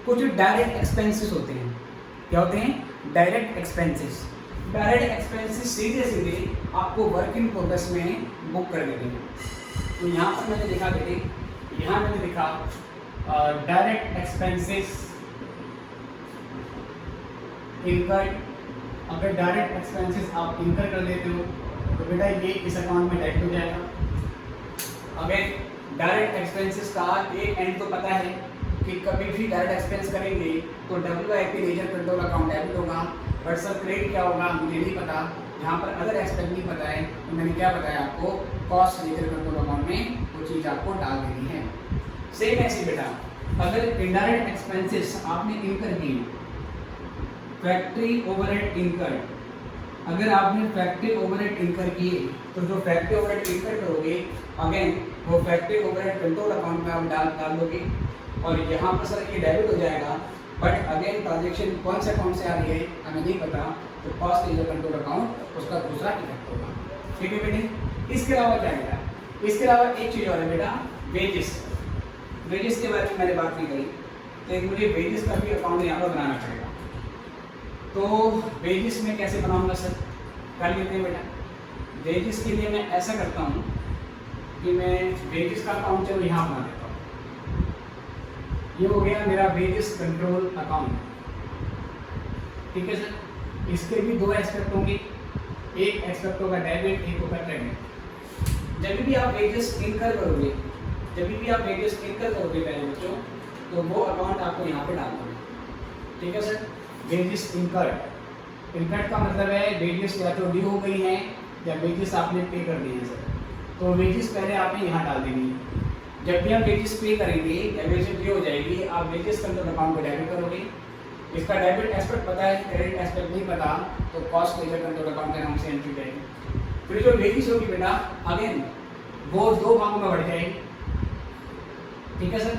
Speaker 1: कुछ डायरेक्ट एक्सपेंसेस होते हैं। क्या होते हैं? Direct expenses. डायरेक्ट एक्सपेंसेस सीधे सीधे आपको वर्क इन प्रोग्रेस में बुक कर देते हैं। तो यहाँ पर मैंने लिखा बेटे, यहाँ मैंने लिखा डायरेक्ट एक्सपेंसेस इनकर्ड। अगर डायरेक्ट एक्सपेंसेस आप इनकर कर देते हो तो बेटा ये इस अकाउंट में डेबिट हो जाएगा। अगर डायरेक्ट एक्सपेंसेस का एक एंड तो पता है कि कभी भी डायरेक्ट एक्सपेंस करेंगे तो WIP laser control account debit होगा, बट सर क्रेडिट क्या होगा मुझे नहीं पता। यहाँ पर अदर एस्पेक्ट नहीं पता है तो मैंने क्या बताया आपको, कॉस्ट लेजर कंट्रोल अकाउंट में वो चीज़ आपको डाल देनी है। सेम ऐसे बेटा अगर इनडायरेक्ट एक्सपेंसेस आपने इनकर किए, फैक्ट्री ओवरहेड इनकर, अगर आपने फैक्ट्री ओवरहेड इनकर किए तो जो फैक्ट्री ओवरहेड इनकर करोगे अगेन वो फैक्ट्री ओवरहेड कंट्रोल अकाउंट में आप डाल दोगे, और यहाँ पर सर ये डेबिट हो जाएगा, बट अगेन ट्रांजेक्शन कौन से अकाउंट से आ रही है हमें नहीं पता, तो कॉस्ट लेजर कंट्रोल अकाउंट उसका दूसरा इफेक्ट होगा। ठीक है बेटे? इसके अलावा क्या है? इसके अलावा एक चीज़ और है बेटा, वेजेस। वेजेस के बारे में मैंने बात नहीं करी, तो एक मुझे वेजेस का भी अकाउंट यहाँ पर बनाना पड़ेगा। तो वेजेस में कैसे बनाऊंगा सर? कर लेते हैं बेटा। वेजेस के लिए मैं ऐसा करता हूँ कि मैं वेजेस का अकाउंट चलो यहाँ बना देता हूँ। ये हो गया मेरा वेजेस कंट्रोल अकाउंट। ठीक है सर? इसके भी दो एस्पेक्ट होंगे, एक एस्पेक्ट होगा डेबिट, एक होगा क्रेडिट। जब भी आप वेजेस इनकर करोगे पहले बच्चों, तो वो अकाउंट आपको यहाँ पे डालना है, ठीक है सर। वेजेस इनकर्ड, इनकर्ड का मतलब है वेजेस या तो ड्यू हो गई हैं या वेजेस आपने पे कर दिए हैं सर, तो वेजेस पहले आपने यहाँ डाल देनी है। जब भी हम वेजेस पे करेंगे या वेजेस ड्यू हो जाएगी, आप वेजेस कंट्रोल अकाउंट को डेबिट करोगे। इसका डेबिट एस्पेक्ट पता है, क्रेडिट एस्पेक्ट नहीं पता, तो कॉस्ट लेजर कंट्रोल अकाउंट के नाम से एंट्री जाएगी। फिर जो वेजेस होगी बेटा अगेन वो दो भागों में बढ़ जाएगी, ठीक है सर।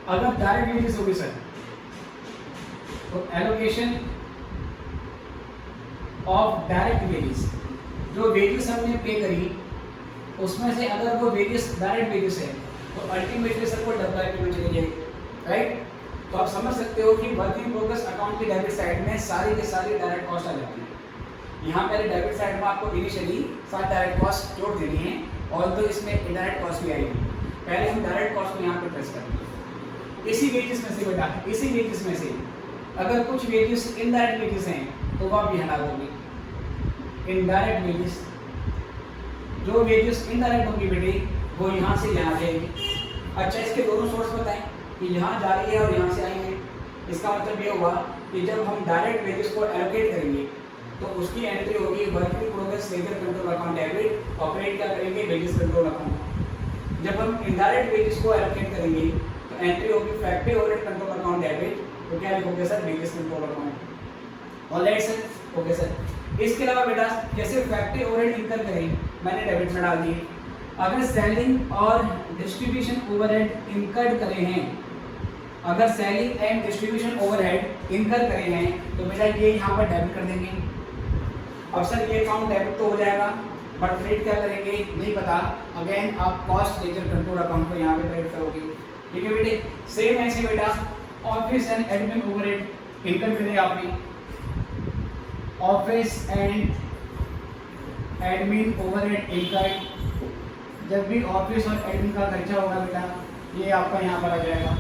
Speaker 1: अगर डायरेक्ट वेजेस होगी सर तो एलोकेशन ऑफ डायरेक्ट वेजेस, जो वेजेस हमने पे करी उसमें से अगर वो वेजेस डायरेक्ट वेजेस है तो अल्टीमेटली सर को डबल पेमेंट चली जाएगी, राइट। तो आप समझ सकते हो कि वर्क इन प्रोग्रेस अकाउंट की डेबिट साइड में सारी के सारी डायरेक्ट कॉस्ट आ जाती है। यहाँ पहले डेबिट साइड में आपको इनिशियली सारी डायरेक्ट कॉस्ट जोड़ देनी है, और तो इसमें इनडायरेक्ट कॉस्ट भी आएगी। पहले हम डायरेक्ट कॉस्ट को यहाँ पे प्रेस करेंगे। इसी वेजेस में से बेटा, इसी वेजेस में से अगर कुछ वेजेस इनडायरेक्ट वेजेस हैं तो वो आप यहाँ डाल दोगे। इनडायरेक्ट वेजेस, जो वेजेस इनडायरेक्ट होंगी बेटे वो यहाँ से यहाँ जाएगी। अच्छा, इसके दोनों सोर्स बताएं कि यहाँ जा रही है और यहाँ से आई है। इसका मतलब ये हुआ कि जब हम डायरेक्ट वेजेस को एलोकेट करेंगे तो उसकी एंट्री होगी work in progress ledger control account debit, operate क्या करेंगे वेजेस कंट्रोल अकाउंट। जब हम इनडायरेक्ट वेजेस को एलोकेट करेंगे तो एंट्री होगी factory overhead control account debit, तो क्या लिखोगे sir wages control account. Alright sir, okay sir. इसके अलावा बेटा जैसे फैक्ट्री ओवरहेड इनकम करें मैंने डेबिट में डाल दिए। अगर सेलिंग और डिस्ट्रीब्यूशन ओवरहेड इनकर्ड करे हैं, अगर सेलिंग एंड डिस्ट्रीब्यूशन ओवरहेड इनकर करे हैं तो बेटा ये यहाँ पर डेबिट कर देंगे। अब सर ये अकाउंट डेबिट तो हो जाएगा, बट क्रेडिट क्या करेंगे नहीं पता। अगेन आप कॉस्ट लेजर कंट्रोल अकाउंट को यहाँ पे क्रेडिट करोगे, ठीक है बेटे। सेम ऐसे बेटा office and admin overhead income करें आपने, office and admin overhead income. जब भी ऑफिस और एडमिन का खर्चा होगा बेटा ये आपका यहाँ पर आ जाएगा।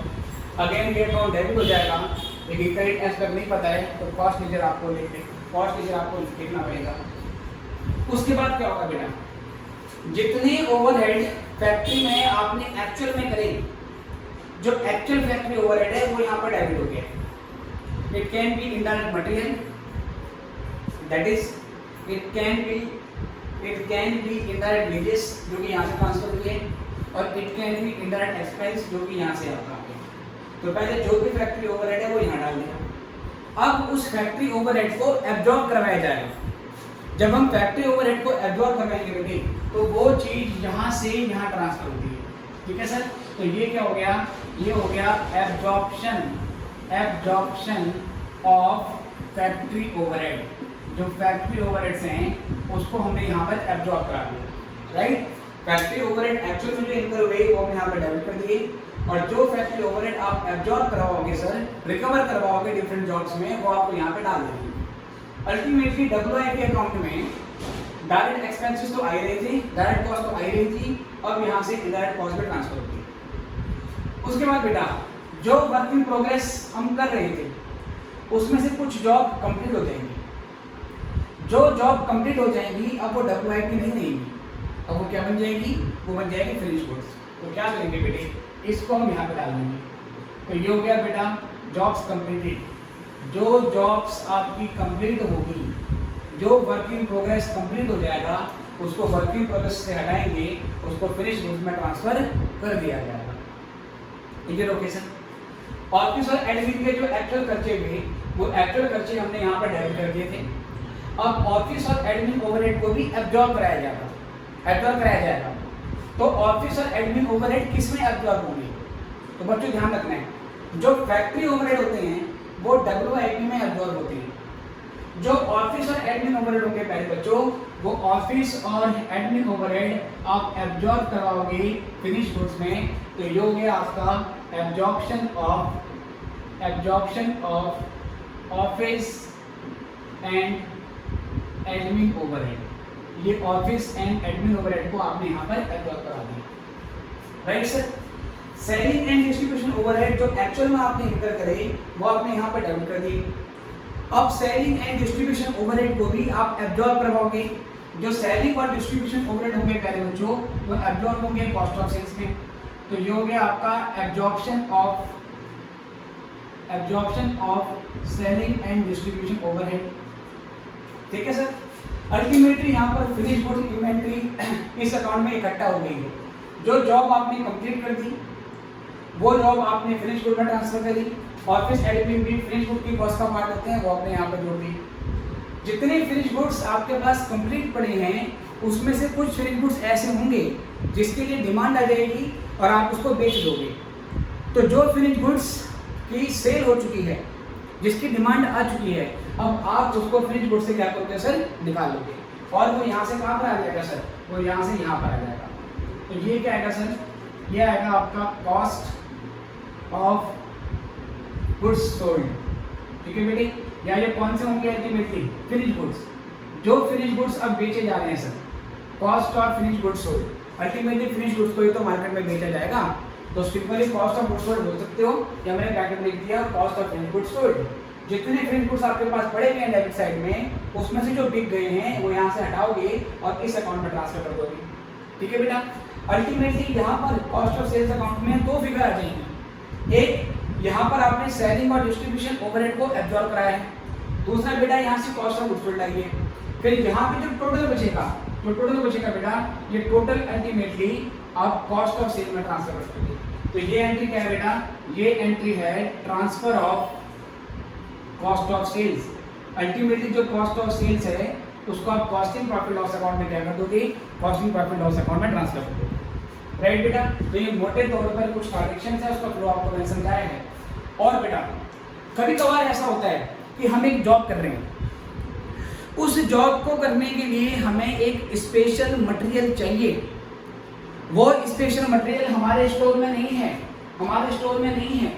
Speaker 1: अगेन ये अकाउंट डेबिट हो जाएगा, लेकिन क्रेडिट एस्पेक्ट नहीं पता है तो कॉस्ट लेजर आपको लिखना पड़ेगा। उसके बाद क्या होगा बेटा, जितने ओवरहेड फैक्ट्री में आपने एक्चुअल में करे, जो एक्चुअल फैक्ट्री ओवरहेड है वो यहाँ पर डेबिट हो गया। It can be indirect material, that is it can be indirect wages जो कि यहाँ से ट्रांसफर हुए, और it can be indirect expense जो कि यहाँ से आता है। तो पहले जो भी फैक्ट्री ओवरहेड है वो यहाँ डाल दिया। अब उस फैक्ट्री ओवरहेड को एब्जॉर्ब करवाया जाएगा। जब हम फैक्ट्री ओवरहेड को एब्जॉर्ब करवाएंगे बेटे तो वो चीज यहाँ से यहाँ ट्रांसफर होती है, ठीक है सर। तो ये क्या हो गया, ये हो गया एब्जॉर्प्शन ऑफ फैक्ट्री ओवरहेड। जो फैक्ट्री ओवरहेड्स हैं उसको हमने यहाँ पर एब्जॉर्ब करा दिया, राइट। फैक्ट्री ओवरहेड एक्चुअल में जो इनकर हुए वो हमने यहाँ पर डेबिट कर दिए, और जो फैक्ट्री ओवरहेड आप एब्जॉर्ब करवाओगे सर, रिकवर करवाओगे डिफरेंट जॉब्स में, वो आपको यहाँ पे डाल देंगे। अल्टीमेटली डब्ल्यूआई के अकाउंट में डायरेक्ट एक्सपेंसेस तो आ ही रही थी, डायरेक्ट कॉस्ट तो आ ही रही थी, अब यहाँ से इनडायरेक्ट कॉस्ट में ट्रांसफर होगी। उसके बाद बेटा जो वर्क इन प्रोग्रेस हम कर रहे थे उसमें से कुछ जॉब कंप्लीट हो जाएंगी। जो जॉब कंप्लीट हो जाएंगी अब वो डब्ल्यूआईपी नहीं रहेगी, अब वो क्या बन जाएगी, वो बन जाएगी फिनिश गुड्स। तो क्या करेंगे बेटे, इसको हम यहाँ पे डाल देंगे। तो ये हो गया बेटा जॉब्स कंप्लीटेड। जो जॉब्स आपकी कंप्लीट होगी, जो वर्क इन प्रोग्रेस कंप्लीट हो जाएगा उसको वर्क इन प्रोग्रेस से हटाएंगे, उसको फिनिश गुड्स में ट्रांसफर कर दिया जाएगा, ठीक है लोकेशन। ऑफिस और एडमिन के जो एक्चुअल खर्चे हुए वो एक्चुअल खर्चे हमने यहाँ पर डेबिट कर दिए थे। अब ऑफिस और एडमिन ओवरहेड को भी एब्जॉर्ब कराया जाएगा। तो ऑफिस और एडमिन ओवरहेड किस में एब्जॉर्ब होंगे, तो बच्चों ध्यान रखना है, जो फैक्ट्री ओवरहेड होते हैं वो डब्ल्यूआईपी में एब्जॉर्ब होते हैं। जो ऑफिस और एडमिन ओवरहेड होंगे पहले बच्चों, वो ऑफिस और एडमिन ओवरहेड आप एब्जॉर्ब करवाओगे फिनिश गुड्स में। तो ये हो गया आपका absorption of office and admin overhead. ये ऑफिस एंड एडमिन ओवरहेड को आपने यहाँ पर एब्जॉर्ब करा दिया, right sir. Selling and distribution overhead जो एक्चुअल में आपने इनकर करे वो आपने यहाँ पर डेबिट कर दिए। अब सेलिंग एंड डिस्ट्रीब्यूशन ओवरहेड को भी आप एब्जॉर्ब करवाओगे। जो सेलिंग और डिस्ट्रीब्यूशन ओवरहेड होंगे पहले बच्चों वो एब्जॉर्ब होंगे कॉस्ट ऑफ सेल्स में। तो ये हो गया आपका absorption of selling and distribution overhead. ठीक है सर। अल्टीमेटली यहाँ पर फिनिश गुड इन्वेंट्री इस अकाउंट में इकट्ठा हो गई है। जो जॉब आपने कंप्लीट कर दी वो जॉब आपने फिनिश गुड में ट्रांसफर करी, और फिर एडमिन भी फिनिश गुड की कॉस्ट का पार्ट होते हैं वो आपने यहाँ पर जोड़ दी। जितने फिनिश गुड्स आपके पास कंप्लीट पड़े हैं उसमें से कुछ फिनिश गुड्स ऐसे होंगे जिसके लिए डिमांड आ जाएगी और आप उसको बेच दोगे। तो जो फिनिश गुड्स की सेल हो चुकी है, जिसकी डिमांड आ चुकी है, अब आप उसको फिनिश गुड्स से क्या करोगे सर, निकाल लोगे, और वो यहाँ से कहाँ पर आ जाएगा सर, वो यहाँ से यहाँ पर आ जाएगा। तो ये क्या आएगा सर, ये आएगा आपका कॉस्ट ऑफ गुड्स सोल्ड। ठीक है बेटे, या ये कौन से होंगे अल्टीमेटली, फिनिश गुड्स। जो फिनिश गुड्स अब बेचे जा रहे हैं sir, cost of finish goods sold. Ultimately finish goods को ही तो मार्केट में बेचा जाएगा, तो simply cost of goods sold बोल सकते हो, या मैंने ब्रैकेट में लिख दिया cost of finish goods sold. जितने फिनिश गुड्स आपके पास पड़े हुए हैं डेबिट साइड में, उसमें से जो बिक गए हैं वो यहाँ से हटाओगे और इस अकाउंट में ट्रांसफर कर दोगे। ठीक है बेटा। अल्टीमेटली यहाँ पर कॉस्ट ऑफ सेल्स अकाउंट में दो फिगर आ जाएंगी। एक, यहाँ पर आपने सेलिंग और डिस्ट्रीब्यूशन ओवरहेड को एब्जॉर्ब कराया है। दूसरा बेटा यहाँ से cost of goods sold I है। फिर यहाँ पे जो टोटल बचेगा, बेटा, ये टोटल अल्टीमेटली आप कॉस्ट ऑफ सेल में ट्रांसफर कर दोगे। तो ये एंट्री क्या है बेटा, ये एंट्री है transfer of cost of sales. Ultimately जो कॉस्ट ऑफ सेल्स है उसको आप कॉस्टिंग प्रॉफिट लॉस अकाउंट में क्या कर दोगे, कॉस्टिंग प्रॉफिट लॉस अकाउंट में ट्रांसफर कर दोगे। राइट बेटा। तो ये मोटे तौर पर कुछ ट्रांजैक्शंस है, उसका फ्लो आपको मैंने समझाया है। और बेटा कभी कभार ऐसा होता है कि हम एक जॉब कर रहे हैं, उस जॉब को करने के लिए हमें एक स्पेशल मटेरियल चाहिए। वो स्पेशल मटेरियल हमारे स्टोर में नहीं है,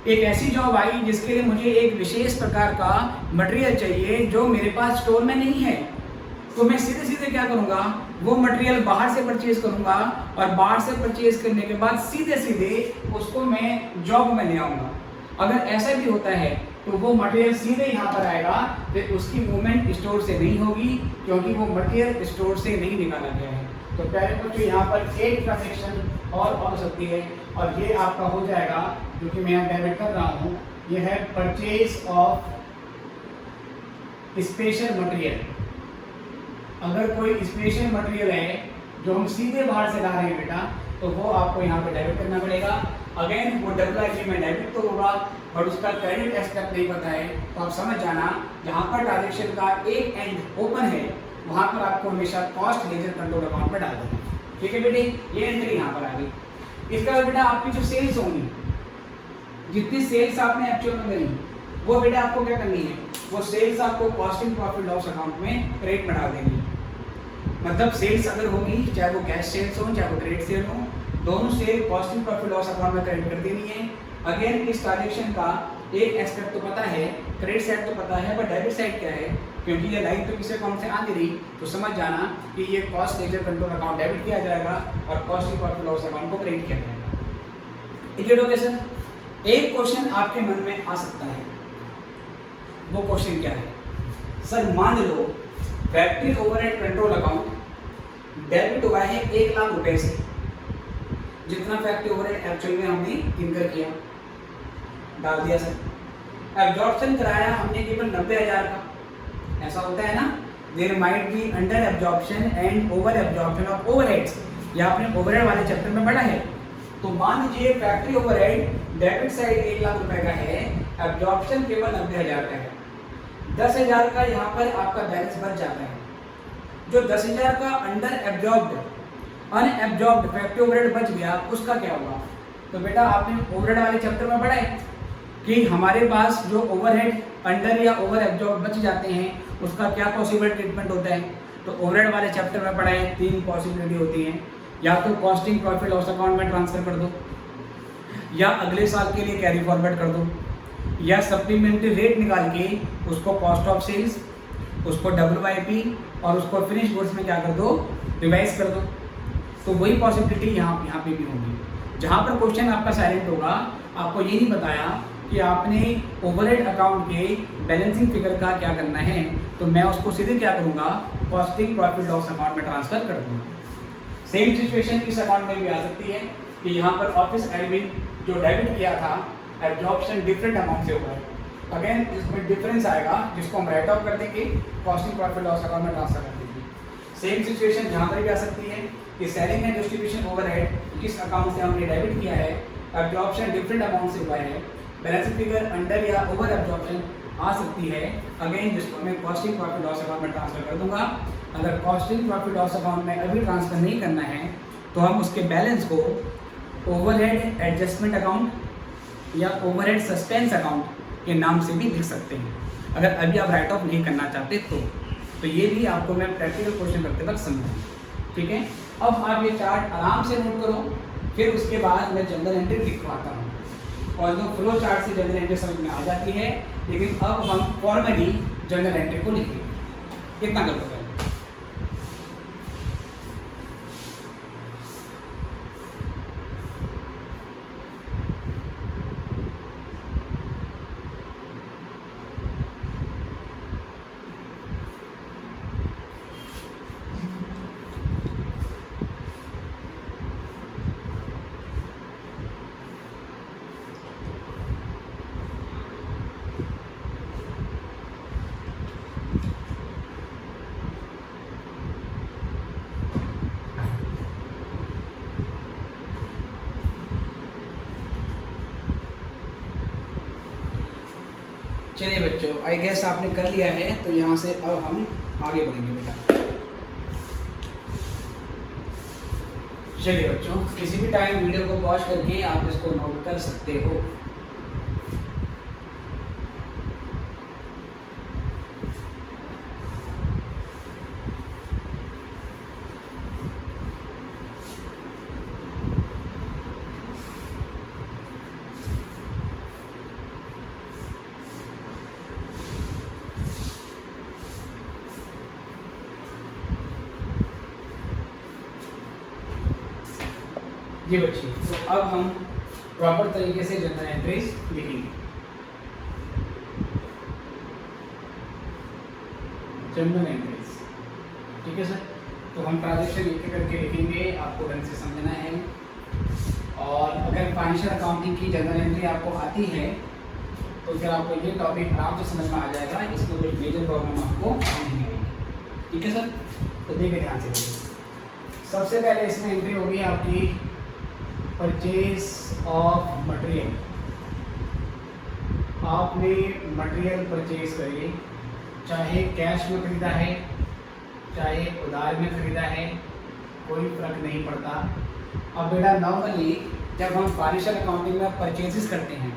Speaker 1: एक ऐसी जॉब आई जिसके लिए मुझे एक विशेष प्रकार का मटेरियल चाहिए जो मेरे पास स्टोर में नहीं है। तो मैं सीधे सीधे क्या करूंगा, वो मटेरियल बाहर से परचेज करूंगा, और बाहर से परचेज करने के बाद सीधे सीधे उसको मैं जॉब में ले आऊंगा। अगर ऐसा भी होता है तो वो मटेरियल सीधे यहाँ पर आएगा, फिर उसकी मूवमेंट स्टोर से नहीं होगी, क्योंकि वो मटेरियल स्टोर से नहीं निकाला गया है। तो पहले कुछ यहाँ पर एक ट्रांजेक्शन और हो सकती है, और ये आपका हो जाएगा, जो कि मैं यहाँ डेबिट कर रहा हूँ, ये है परचेज ऑफ स्पेशल मटेरियल। अगर कोई स्पेशल मटेरियल है जो हम सीधे बाहर से ला रहे हैं बेटा, तो वो आपको यहाँ पे डेबिट करना पड़ेगा। अगेन वो WIP में डेबिट तो होगा, बट उसका क्रेडिट एस्पेक्ट नहीं पता है, तो आप समझ जाना जहाँ पर ट्रांजेक्शन का एक एंड ओपन है वहाँ पर आपको हमेशा कॉस्ट लेजर कंट्रोल अकाउंट पर डाल देना। ठीक है बेटे, ये एंट्री यहाँ पर आ गई। इसके बाद बेटा आपकी जो सेल्स होंगी, जितनी सेल्स आपने एक्चुअल में करी, वो बेटा आपको क्या करनी है, वो सेल्स आपको कॉस्टिंग प्रॉफिट लॉस अकाउंट में क्रेडिट में डाल देनी है। मतलब सेल्स अगर होगी, चाहे वो कैश सेल्स हो चाहे वो क्रेडिट सेल हो, दोनों sale costing profit loss account में क्रेडिट कर देनी है। अगेन इस ट्रांजेक्शन का एक एस्पेक्ट तो पता है, क्रेडिट साइड तो पता है, बट डेबिट साइड क्या है, क्योंकि ये लाइन तो किसी अकाउंट से आ नहीं रही, तो समझ जाना कि ये cost ledger control account debit किया जाएगा और कॉस्टिंग प्रॉफिट लॉस अकाउंट को क्रेडिट किया जाएगा। क्लियर हो गया सर। एक क्वेश्चन आपके मन में आ सकता है, वो क्वेश्चन क्या है सर, मान लो factory overhead control account debit हुआ है 1 लाख रुपए से, जितना फैक्ट्री ओवरहेड एक्चुअल में हमने इनकर किया, डाल दिया सर। एब्जॉर्प्शन कराया हमने केवल 90,000 का, ऐसा होता है ना, there might be under absorption and over absorption of overheads, या आपने ओवरहेड वाले चैप्टर में पढ़ा है। तो मान लीजिए factory overhead debit side 1 lakh रुपए का है, एब्जॉर्प्शन केवल 90,000 का है, 10,000 का यहाँ पर आपका बैलेंस बच जाता है। जो 10,000 का under absorbed unabsorbed factory overhead बच गया, उसका क्या होगा। तो बेटा आपने ओवरहेड वाले चैप्टर में पढ़ा है कि हमारे पास जो ओवरहेड अंडर या ओवर एब्जॉर्ब बच जाते हैं उसका क्या पॉसिबल ट्रीटमेंट होता है। तो ओवरहेड वाले चैप्टर में पढ़ा है 3 पॉसिबिलिटी होती हैं, या तो कॉस्टिंग प्रॉफिट लॉस अकाउंट में ट्रांसफर कर दो, या अगले साल के लिए कैरी फॉरवर्ड कर दो, या सप्लीमेंट्री रेट निकाल के उसको कॉस्ट ऑफ सेल्स, उसको WIP और उसको फिनिश गुड्स में क्या कर दो, रिवाइज कर दो। तो वही पॉसिबिलिटी यहाँ पे भी होगी। जहाँ पर क्वेश्चन आपका साइलेंट होगा, आपको ये नहीं बताया कि आपने ओवरहेड अकाउंट के बैलेंसिंग फिगर का क्या करना है, तो मैं उसको सीधे क्या करूँगा, कॉस्टिंग प्रॉफिट लॉस अकाउंट में ट्रांसफर कर दूँगा। सेम सिचुएशन इस अकाउंट में भी आ सकती है। कि यहाँ पर ऑफिस एडमिन जो डेबिट किया था एब्जॉर्प्शन डिफरेंट अमाउंट से हुआ है। अगेन इसमें डिफरेंस आएगा जिसको हम राइट ऑफ कर देंगे, कॉस्टिंग प्रॉफिट लॉस अकाउंट में ट्रांसफर कर देंगे। सेम सिचुएशन जहाँ पर भी आ सकती है कि सेलिंग एंड डिस्ट्रीब्यूशन ओवरहेड किस अकाउंट से हमने डेबिट किया है, एब्जॉर्प्शन डिफरेंट अमाउंट से हुआ है, बैलेंस फिगर अंडर या ओवर एब्जॉर्प्शन आ सकती है। अगेन जिसको मैं कॉस्टिंग प्रॉफिट लॉस अकाउंट में ट्रांसफर कर दूंगा। अगर कॉस्टिंग प्रॉफिट लॉस अकाउंट में अभी ट्रांसफर नहीं करना है तो हम उसके बैलेंस को ओवरहेड एडजस्टमेंट अकाउंट या ओवरहेड सस्पेंस अकाउंट के नाम से भी लिख सकते हैं, अगर अभी आप राइट ऑफ नहीं करना चाहते तो ये भी आपको मैं प्रैक्टिकल क्वेश्चन करते वक्त समझाऊँ। ठीक है, अब आप ये चार्ट आराम से नोट करो, फिर उसके बाद मैं जनरल एंट्री लिखवाता हूँ। और जो फ्लो चार्ट से जनरल एंट्री समझ में आ जाती है, लेकिन अब हम फॉर्मली जनरल एंट्री को लिखेंगे। कितना कर दो चलिए बच्चों, आई गेस आपने कर लिया है, तो यहाँ से अब हम आगे बढ़ेंगे बेटा। चलिए बच्चों, किसी भी टाइम वीडियो को पॉज करके आप इसको नोट कर सकते हो। जी बच्चे, तो अब हम प्रॉपर तरीके से जनरल एंट्रीज लिखेंगे। जनरल एंट्रीज, ठीक है सर। तो हम ट्रांजेक्शन एक एक करके लिखेंगे, आपको ढंग से समझना है। और अगर फाइनेंशियल अकाउंटिंग की जनरल एंट्री आपको आती है तो फिर आपको ये टॉपिक आराम से समझ में आ जाएगा, इसमें कोई मेजर प्रॉब्लम आपको नहीं आएगी। ठीक है सर, तो देखिए ध्यान से। सबसे पहले इसमें एंट्री होगी आपकी परचेज ऑफ मटेरियल। आपने मटेरियल परचेज करिए, चाहे कैश में खरीदा है चाहे उधार में खरीदा है, कोई फर्क नहीं पड़ता। अब बेटा नॉर्मली जब हम फाइनेंशियल अकाउंटिंग में परचेजेस करते हैं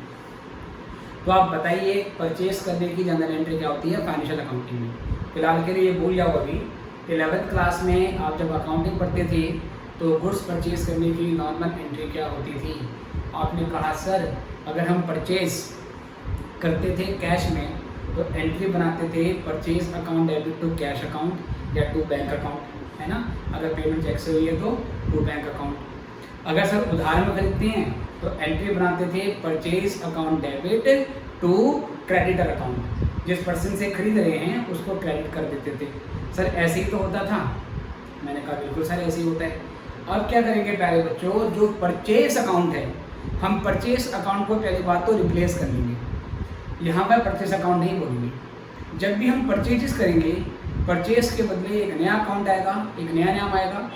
Speaker 1: तो आप बताइए परचेज करने की जनरल एंट्री क्या होती है फाइनेंशियल अकाउंटिंग में। फिलहाल के लिए ये भूल जाओ। अभी 11th क्लास में आप जब अकाउंटिंग पढ़ते थे तो गुड्स परचेज करने की नॉर्मल एंट्री क्या होती थी। आपने कहा सर अगर हम परचेज करते थे कैश में तो एंट्री बनाते थे purchase account debit to cash account या टू बैंक अकाउंट, है ना। अगर पेमेंट चेक से हुई है तो टू बैंक अकाउंट। अगर सर उधार में खरीदते हैं तो एंट्री बनाते थे purchase account debit to creditor account. जिस पर्सन से खरीद रहे हैं उसको क्रेडिट कर देते थे। सर ऐसे ही तो होता था। मैंने कहा बिल्कुल सर ऐसे ही होता है। अब क्या करेंगे प्यारे बच्चों, जो परचेज अकाउंट है हम परचेज अकाउंट को पहली बात तो रिप्लेस कर लेंगे। यहाँ पर परचेज अकाउंट नहीं बोलेंगे। जब भी हम परचेजेस करेंगे परचेज के बदले एक नया अकाउंट आएगा, एक नया नाम आएगा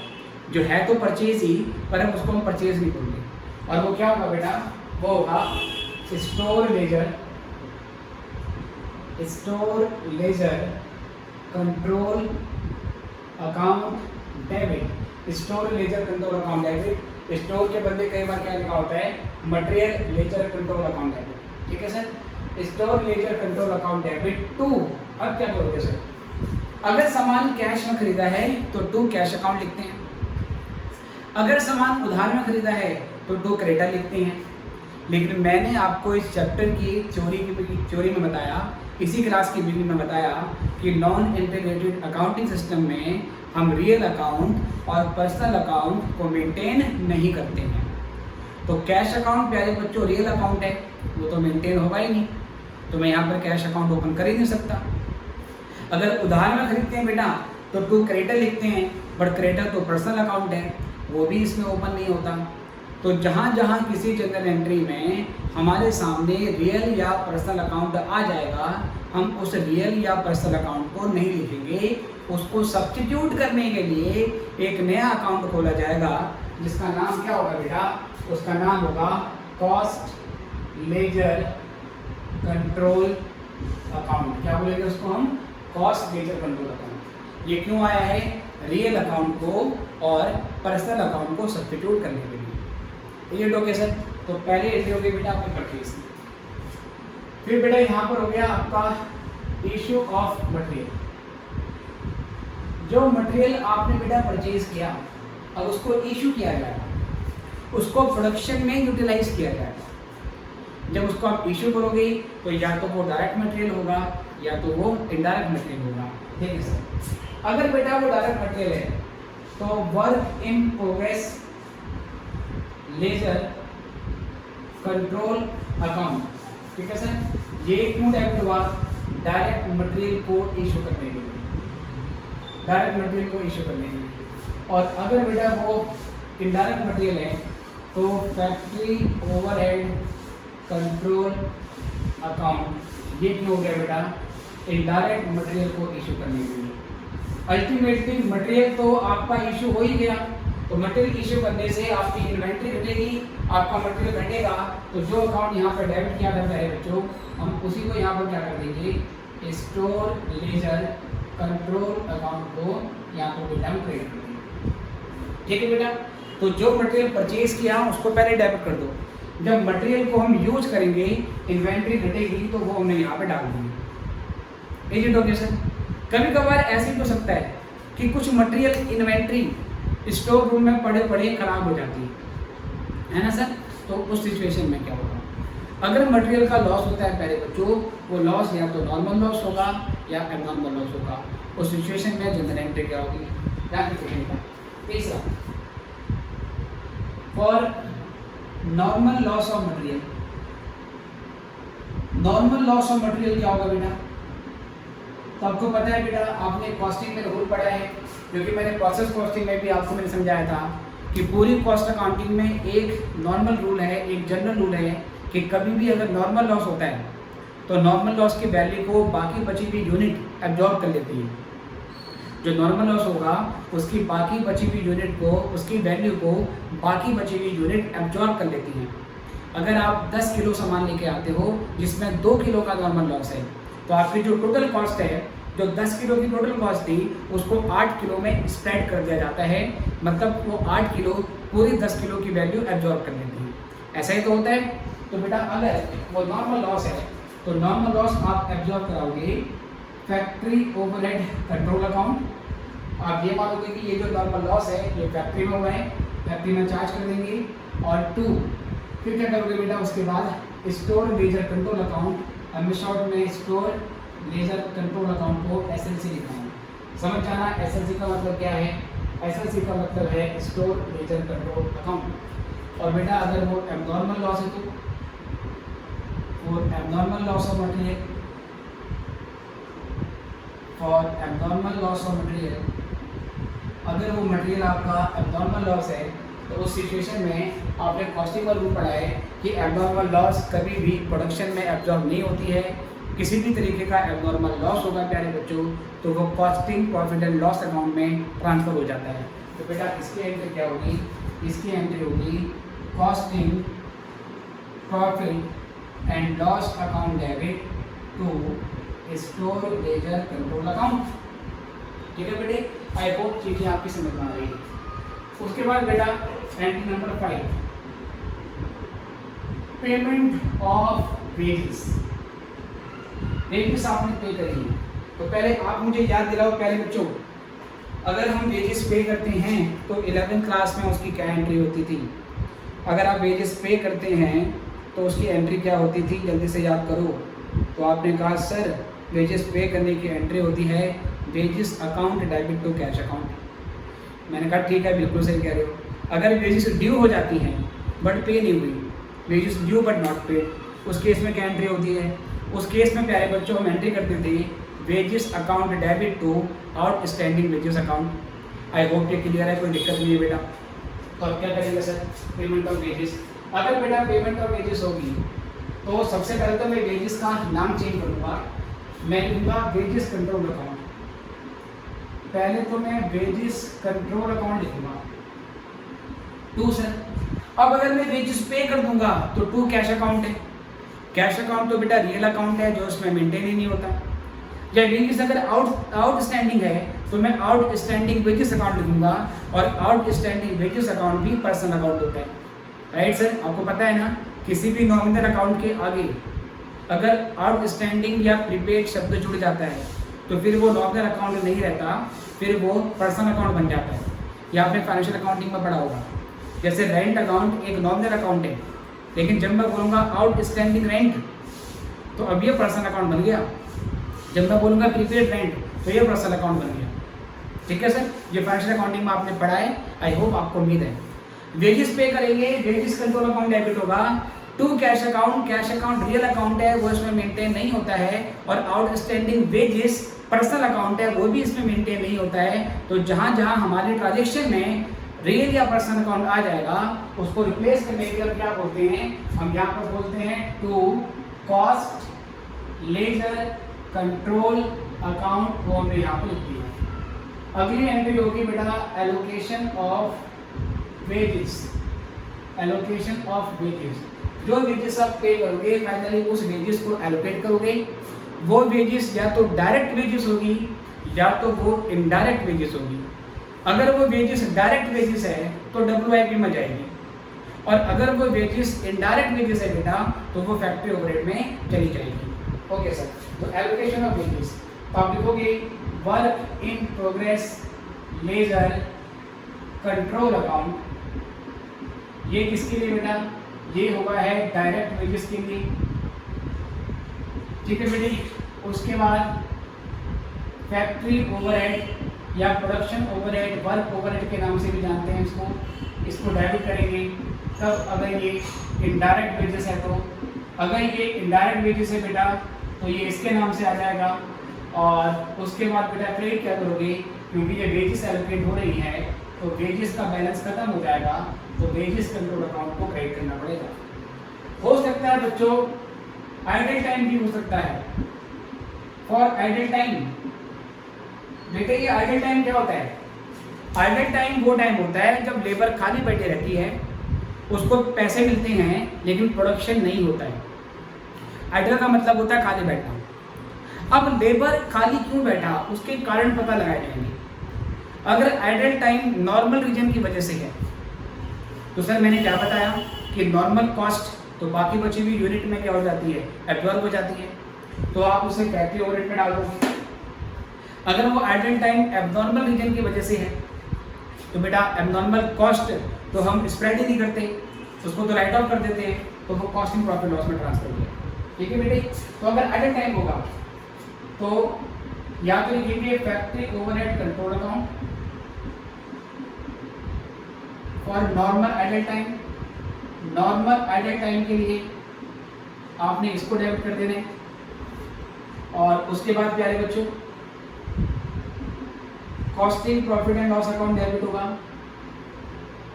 Speaker 1: जो है तो परचेज ही, पर हम उसको हम परचेज नहीं बोलेंगे। और वो क्या होगा बेटा, वो होगा store ledger control account debit. Store ledger control account debit. Store के बदले कई बार क्या लिखा होता है material ledger control account debit. ठीक है sir, store ledger control account debit to. अब क्या करोगे सर, अगर सामान कैश में खरीदा है तो टू कैश अकाउंट लिखते हैं। अगर सामान उधार में खरीदा है तो टू क्रेडिटर लिखते हैं। लेकिन मैंने आपको इस चैप्टर की थ्योरी में बताया, इसी क्लास की बिगिनिंग में बताया कि नॉन इंटीग्रेटेड अकाउंटिंग सिस्टम में हम रियल अकाउंट और पर्सनल अकाउंट को मेंटेन नहीं करते हैं। तो कैश अकाउंट प्यारे बच्चों रियल अकाउंट है, वो तो मेंटेन होगा ही नहीं, तो मैं यहाँ पर कैश अकाउंट ओपन कर ही नहीं सकता। अगर उधार में खरीदते हैं बेटा तो टू क्रेडिटर लिखते हैं, बट क्रेडिटर तो पर्सनल अकाउंट है, वो भी इसमें ओपन नहीं होता। तो जहाँ जहाँ किसी जनरल एंट्री में हमारे सामने रियल या पर्सनल अकाउंट आ जाएगा, हम उस रियल या पर्सनल अकाउंट को नहीं लिखेंगे, उसको सब्स्टिट्यूट करने के लिए एक नया अकाउंट खोला जाएगा जिसका नाम क्या होगा बेटा? उसका नाम होगा कॉस्ट लेजर कंट्रोल अकाउंट। क्या बोलेंगे उसको हम? Cost ledger control account. ये क्यों आया है? रियल अकाउंट को और पर्सनल अकाउंट को सब्स्टिट्यूट करने के लिए। ये ओके सर। तो पहले एंट्री हो गई बेटा आपकी परचेज। फिर बेटा यहाँ पर हो गया आपका इश्यू ऑफ मटेरियल। जो मटेरियल आपने बेटा परचेज किया, अब उसको इश्यू किया जाएगा, उसको प्रोडक्शन में यूटिलाइज किया जाएगा। जब उसको आप इश्यू करोगे तो या तो वो डायरेक्ट मटेरियल होगा या तो वो इनडायरेक्ट मटेरियल होगा। ठीक है सर। अगर बेटा वो डायरेक्ट मटेरियल है तो work in progress ledger control account. ठीक है सर। ये क्यों डेबिट हुआ? डायरेक्ट मटेरियल को इश्यू करने के लिए, डायरेक्ट मटेरियल को इश्यू करने के लिए। और अगर बेटा वो इनडायरेक्ट मटेरियल है तो फैक्ट्री ओवरहेड कंट्रोल अकाउंट। ये क्यों हो गया बेटा? इनडायरेक्ट मटेरियल को इश्यू करने के लिए। अल्टीमेटली मटेरियल तो आपका इश्यू हो ही गया, तो मटेरियल इश्यू करने से आपकी इन्वेंट्री घटेगी, आपका मटेरियल घटेगा, तो जो अकाउंट यहाँ पर डेबिट किया जाता है बच्चों, हम उसी को यहाँ पर क्या कर देंगे? स्टोर लेजर कंट्रोल अकाउंट को यहाँ पर बेटा हम क्रिएट कर देंगे। ठीक है बेटा। तो जो मटेरियल परचेज किया उसको पहले डेबिट कर दो। जब मटेरियल को हम यूज करेंगे, इन्वेंट्री घटेगी, तो वो हमने यहाँ पे डाल देंगे। Is it okay sir? कभी कभार ऐसे ही हो सकता है कि कुछ मटेरियल इन्वेंट्री स्टोर रूम में पड़े पड़े खराब हो जाती है ना सर? तो उस सिचुएशन में क्या होगा? अगर मटेरियल का लॉस होता है पहले बच्चों, वो लॉस या तो नॉर्मल लॉस होगा या एबनॉर्मल लॉस होगा। उस सिचुएशन में जनरल एंट्री क्या होगी? ध्यान रखिएगा। तीसरा, for normal loss of material. Normal loss of material क्या होगा बेटा? तो आपको पता है बेटा, आपने कॉस्टिंग में रूल पढ़ा है, क्योंकि मैंने प्रोसेस कॉस्टिंग में भी आपको मैंने समझाया था कि पूरी कॉस्ट अकाउंटिंग में एक नॉर्मल रूल है, एक जनरल रूल है कि कभी भी अगर नॉर्मल लॉस होता है तो नॉर्मल लॉस की वैल्यू को बाकी बची हुई यूनिट एब्जॉर्ब कर लेती है। जो नॉर्मल लॉस होगा उसकी बाकी बची हुई यूनिट को, उसकी वैल्यू को बाकी बची हुई यूनिट एब्जॉर्ब कर लेती है। अगर आप 10 किलो सामान लेके आते हो जिसमें 2 किलो का नॉर्मल लॉस है, तो आपकी जो टोटल कॉस्ट है, जो 10 किलो की टोटल कॉस्ट थी, उसको 8 किलो में स्प्रेड कर दिया जाता है। मतलब वो 8 किलो पूरी 10 किलो की वैल्यू एब्जॉर्ब कर लेती है। ऐसा ही तो होता है। तो बेटा अगर वो नॉर्मल लॉस है तो नॉर्मल लॉस आप एब्जॉर्ब कराओगे फैक्ट्री ओवरहेड कंट्रोल अकाउंट। आप ये मानोगे कि ये जो नॉर्मल लॉस है ये फैक्ट्री में हुआ है, फैक्ट्री में चार्ज कर देंगे। और 2 फिर क्या करोगे बेटा? उसके बाद स्टोर लेजर कंट्रोल अकाउंट, हम शॉर्ट में स्टोर लेजर कंट्रोल अकाउंट को SLC लिखाएंगे। समझ जाना SLC का मतलब क्या है? SLC का मतलब है स्टोर लेजर कंट्रोल अकाउंट। और बेटा अगर वो एबनॉर्मल लॉस है तो for abnormal loss of material, for abnormal loss of material, अगर वो मटेरियल आपका एबनॉर्मल लॉस है तो उस सिचुएशन में आपने कॉस्टिंग का रूल पढ़ा है कि एबनॉर्मल लॉस कभी भी प्रोडक्शन में एब्जॉर्ब नहीं होती है। किसी भी तरीके का एबनॉर्मल लॉस होगा प्यारे बच्चों तो वो costing profit and loss account में ट्रांसफर हो जाता है। तो बेटा इसकी एंट्री क्या होगी? इसकी एंट्री होगी costing profit and loss account debit to store ledger control account. ठीक है बेटे, आई होप चीजें आपकी समझ में आ रही है। उसके बाद बेटा entry number 5, payment of wages. Wages आपने पे करी है, तो पहले आप मुझे याद दिलाओ पहले बच्चों, अगर हम वेजेस पे करते हैं तो 11th क्लास में उसकी क्या एंट्री होती थी? अगर आप वेजेस पे करते हैं तो उसकी एंट्री क्या होती थी? जल्दी से याद करो। तो आपने कहा सर वेजेस पे करने की एंट्री होती है wages account debit to cash account. मैंने कहा ठीक है, बिल्कुल सही कह रहे हो। अगर वेजेस ड्यू हो जाती हैं बट पे नहीं हुई, wages due but not paid, उस केस में क्या एंट्री होती है? उस केस में प्यारे बच्चों हम एंट्री करते थे wages account debit to outstanding wages account. I hope ये क्लियर है, कोई दिक्कत नहीं है बेटा। तो अब क्या करेंगे सर, पेमेंट ऑफ वेजेस। अगर बेटा पेमेंट ऑफ वेजेस होगी तो सबसे पहले तो मैं वेजेस का नाम चेंज करूँगा, मैं लिखूँगा वेजेस कंट्रोल अकाउंट। पहले तो मैं वेजेस कंट्रोल अकाउंट लिखूँगा 2 सर। अब अगर मैं वेजेस पे कर दूंगा तो 2 कैश अकाउंट है। कैश अकाउंट तो बेटा रियल अकाउंट है जो उसमें मेंटेन ही नहीं होता। या वेजेस अगर आउटस्टैंडिंग है तो मैं आउटस्टैंडिंग वेजेस अकाउंट लिखूंगा, और आउटस्टैंडिंग वेजेस अकाउंट भी पर्सनल अकाउंट होता है, राइट सर। आपको पता है ना, किसी भी नॉमिनल अकाउंट के आगे अगर आउटस्टैंडिंग या प्रीपेड शब्द जुड़ जाता है तो फिर वो नॉमिनल अकाउंट नहीं रहता, फिर वो पर्सनल अकाउंट बन जाता है। या आपने फाइनेंशियल अकाउंटिंग में पढ़ा होगा, जैसे रेंट अकाउंट एक नॉमिनल अकाउंट है, लेकिन जब मैं बोलूँगा आउटस्टैंडिंग रेंट तो अब ये पर्सनल अकाउंट बन गया। जब मैं बोलूँगा प्रीपेड रेंट तो ये पर्सनल अकाउंट बन गया। ठीक है सर, ये फाइनेंशियल अकाउंटिंग में आपने पढ़ा है, आई होप आपको उम्मीद है। वेजेस पे करेंगे, वेजेस कंट्रोल अकाउंट डेबिट होगा। 2 कैश अकाउंट रियल अकाउंट है, वो इसमें मेंटेन नहीं होता है, और आउटस्टैंडिंग वेजेस पर्सनल अकाउंट है, वो भी इसमें मेंटेन नहीं होता है। तो जहाँ जहाँ हमारे ट्रांजेक्शन में रियल या पर्सनल अकाउंट आ जाएगा उसको रिप्लेस करने के लिए क्या बोलते हैं, हम यहाँ पर बोलते हैं to cost ledger control account, वो हमने यहाँ पर लिख दिया। अगली एंट्री होगी बेटा allocation of wages. Allocation of wages, जो वेजेस आप पे करोगे फाइनली उस वेजेस को एलोकेट करोगे। वो वेजेस या तो डायरेक्ट वेजेस होगी या तो वो इनडायरेक्ट वेजेस होगी। अगर वो वेजेस डायरेक्ट वेजेस है तो WIP में जाएगी, और अगर वो वेजेस इनडायरेक्ट वेजेस है बेटा तो वो फैक्ट्री ओवरहेड में चली जाएगी। ओके सर, तो एलोकेशन ऑफ वेजेस तो आप लिखोगे work in progress ledger control account. ये किसके लिए बेटा, ये होगा है डायरेक्ट वेजेस के लिए। ठीक है बेटी, उसके बाद फैक्ट्री ओवरहेड या प्रोडक्शन ओवरहेड, वर्क ओवरहेड के नाम से भी जानते हैं इसको डेबिट करेंगे। तब अगर ये इनडायरेक्ट वेजेस है तो, अगर ये इनडायरेक्ट वेजेस है बेटा तो ये इसके नाम से आ जाएगा। और उसके बाद बेटा क्रेडिट क्या करोगे, क्योंकि ये वेजेस एलोकेट हो रही है तो वेजेस का बैलेंस खत्म हो जाएगा, तो वेजेस कंट्रोल अकाउंट को क्रेडिट करना पड़ेगा। हो सकता है बच्चों आइडल टाइम भी हो सकता है। फॉर आइडल टाइम, बेटे ये आइडल टाइम क्या होता है, आइडल टाइम वो टाइम होता है जब लेबर खाली बैठे रहती है, उसको पैसे मिलते हैं लेकिन प्रोडक्शन नहीं होता है। आइडल का मतलब होता है खाली बैठना। अब लेबर खाली क्यों बैठा, उसके कारण पता लगाए जाएंगे। अगर आइडल टाइम नॉर्मल रीजन की वजह से है तो सर मैंने क्या बताया कि नॉर्मल कॉस्ट तो बाकी बची हुई यूनिट में क्या हो जाती है, एब्जॉर्ब हो जाती है, तो आप उसे फैक्ट्री ओवरहेड में डाल दोगे। अगर वो आइडल टाइम एबनॉर्मल रीजन की वजह से है तो बेटा एबनॉर्मल कॉस्ट तो हम स्प्रेड ही नहीं करते, उसको तो राइट ऑफ कर देते हैं, तो वो कॉस्ट इन प्रॉफिट लॉस में ट्रांसफर हो गया। ठीक है बेटे, तो अगर आइडल टाइम होगा तो या तो लिखेंगे factory overhead control account for normal idle time. Normal idle time के लिए आपने इसको डेबिट कर देना है, और उसके बाद प्यारे बच्चों costing profit and loss account debit होगा।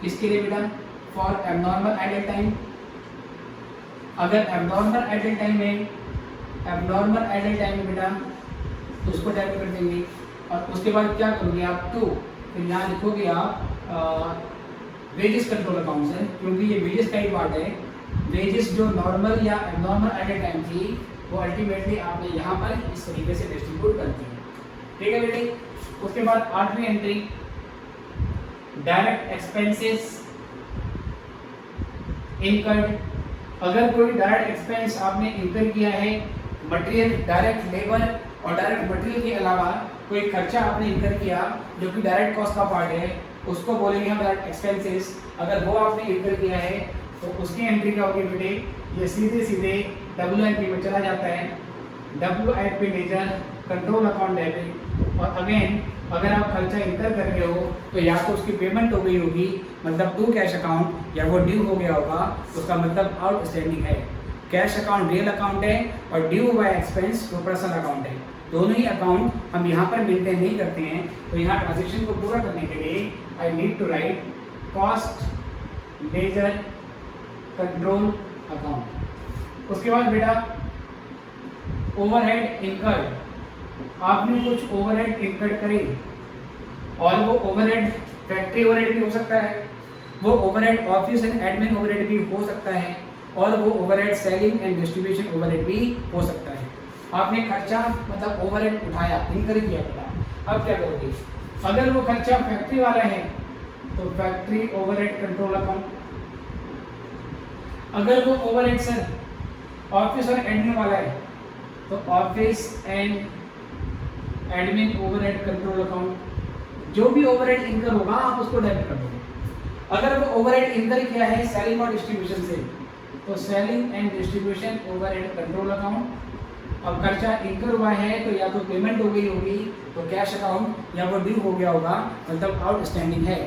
Speaker 1: किसके लिए बेटा, फॉर एबनॉर्मल आइडल टाइम। अगर एबनॉर्मल आइडल टाइम में बेटा तो उसको डेबिट कर देंगे, और उसके बाद क्या करोगे आप टू, फिर यहाँ लिखोगे आप वेजेस कंट्रोल अकाउंट से, क्योंकि ये वेजेस का ही पार्ट है। वेजेस जो नॉर्मल या एबनॉर्मल आइडल टाइम थी वो अल्टीमेटली आपने यहाँ पर इस तरीके से डिस्ट्रीब्यूट कर दी है। ठीक है बेटे, उसके बाद 8वीं एंट्री डायरेक्ट एक्सपेंसेस इनकर्ड। अगर कोई डायरेक्ट एक्सपेंस आपने इंकर किया है, मटेरियल डायरेक्ट लेबर और डायरेक्ट मटेरियल के अलावा कोई खर्चा आपने इंकर किया जो कि डायरेक्ट कॉस्ट का पार्ट है, उसको बोलेंगे हम डायरेक्ट एक्सपेंसेस। अगर वो आपने इंकर किया है तो उसकी एंट्री क्या होगी बेटे, ये सीधे सीधे WIP में चला जाता है। WIP laser control account debit. और अगेन अगर आप खर्चा इंकर कर रहे हो तो या तो उसकी पेमेंट हो गई होगी, मतलब टू कैश अकाउंट, या वो ड्यू हो गया होगा, उसका मतलब आउटस्टैंडिंग है। कैश अकाउंट रियल अकाउंट है और ड्यू बाय एक्सपेंस वो पर्सनल अकाउंट है। दोनों ही अकाउंट हम यहाँ पर मेंटेन नहीं करते हैं, तो यहाँ ट्रांजेक्शन को पूरा करने के लिए I need to write cost ledger control account. उसके बाद बेटा ओवरहेड इनकर्ड, आपने कुछ ओवरहेड इनकर्ड करे और वो ओवरहेड फैक्ट्री ओवरहेड भी हो सकता है, वो overhead office and admin overhead भी हो सकता है, और वो overhead selling and distribution overhead भी हो सकता है। आपने खर्चा मतलब ओवरहेड उठाया, इनकर किया बेटा, अब क्या करोगे? अगर वो खर्चा फैक्ट्री वाला है तो फैक्ट्री ओवरहेड कंट्रोल अकाउंट। अगर वो ओवरहेड सर ऑफिस और एडमिन वाला है तो office and admin overhead control account. जो भी ओवरहेड इनकर होगा आप उसको डेबिट कर दोगे। अगर वो ओवरहेड इनकर किया है सेलिंग और डिस्ट्रीब्यूशन से तो selling and distribution overhead control account. अब खर्चा इनकर हुआ है तो या तो पेमेंट हो गई होगी तो कैश अकाउंट, या वो ड्यू हो गया होगा मतलब आउटस्टैंडिंग है।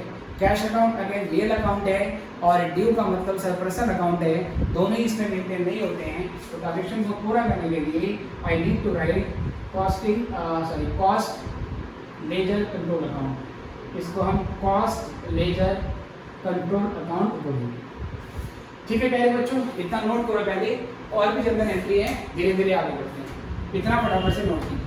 Speaker 1: Cash account again real account है और ड्यू का मतलब सरप्लस अकाउंट है, दोनों ही इसमें मेंटेन नहीं होते हैं। तो ट्रांजैक्शन को पूरा करने के लिए I need to write cost ledger control account. इसको हम कॉस्ट लेजर कंट्रोल अकाउंट बोलेंगे। ठीक है प्यारे बच्चों, इतना नोट करो पहले, और भी जनरल एंट्री है, धीरे धीरे आगे बढ़ते हैं, इतना फटाफट से नोट कीजिए।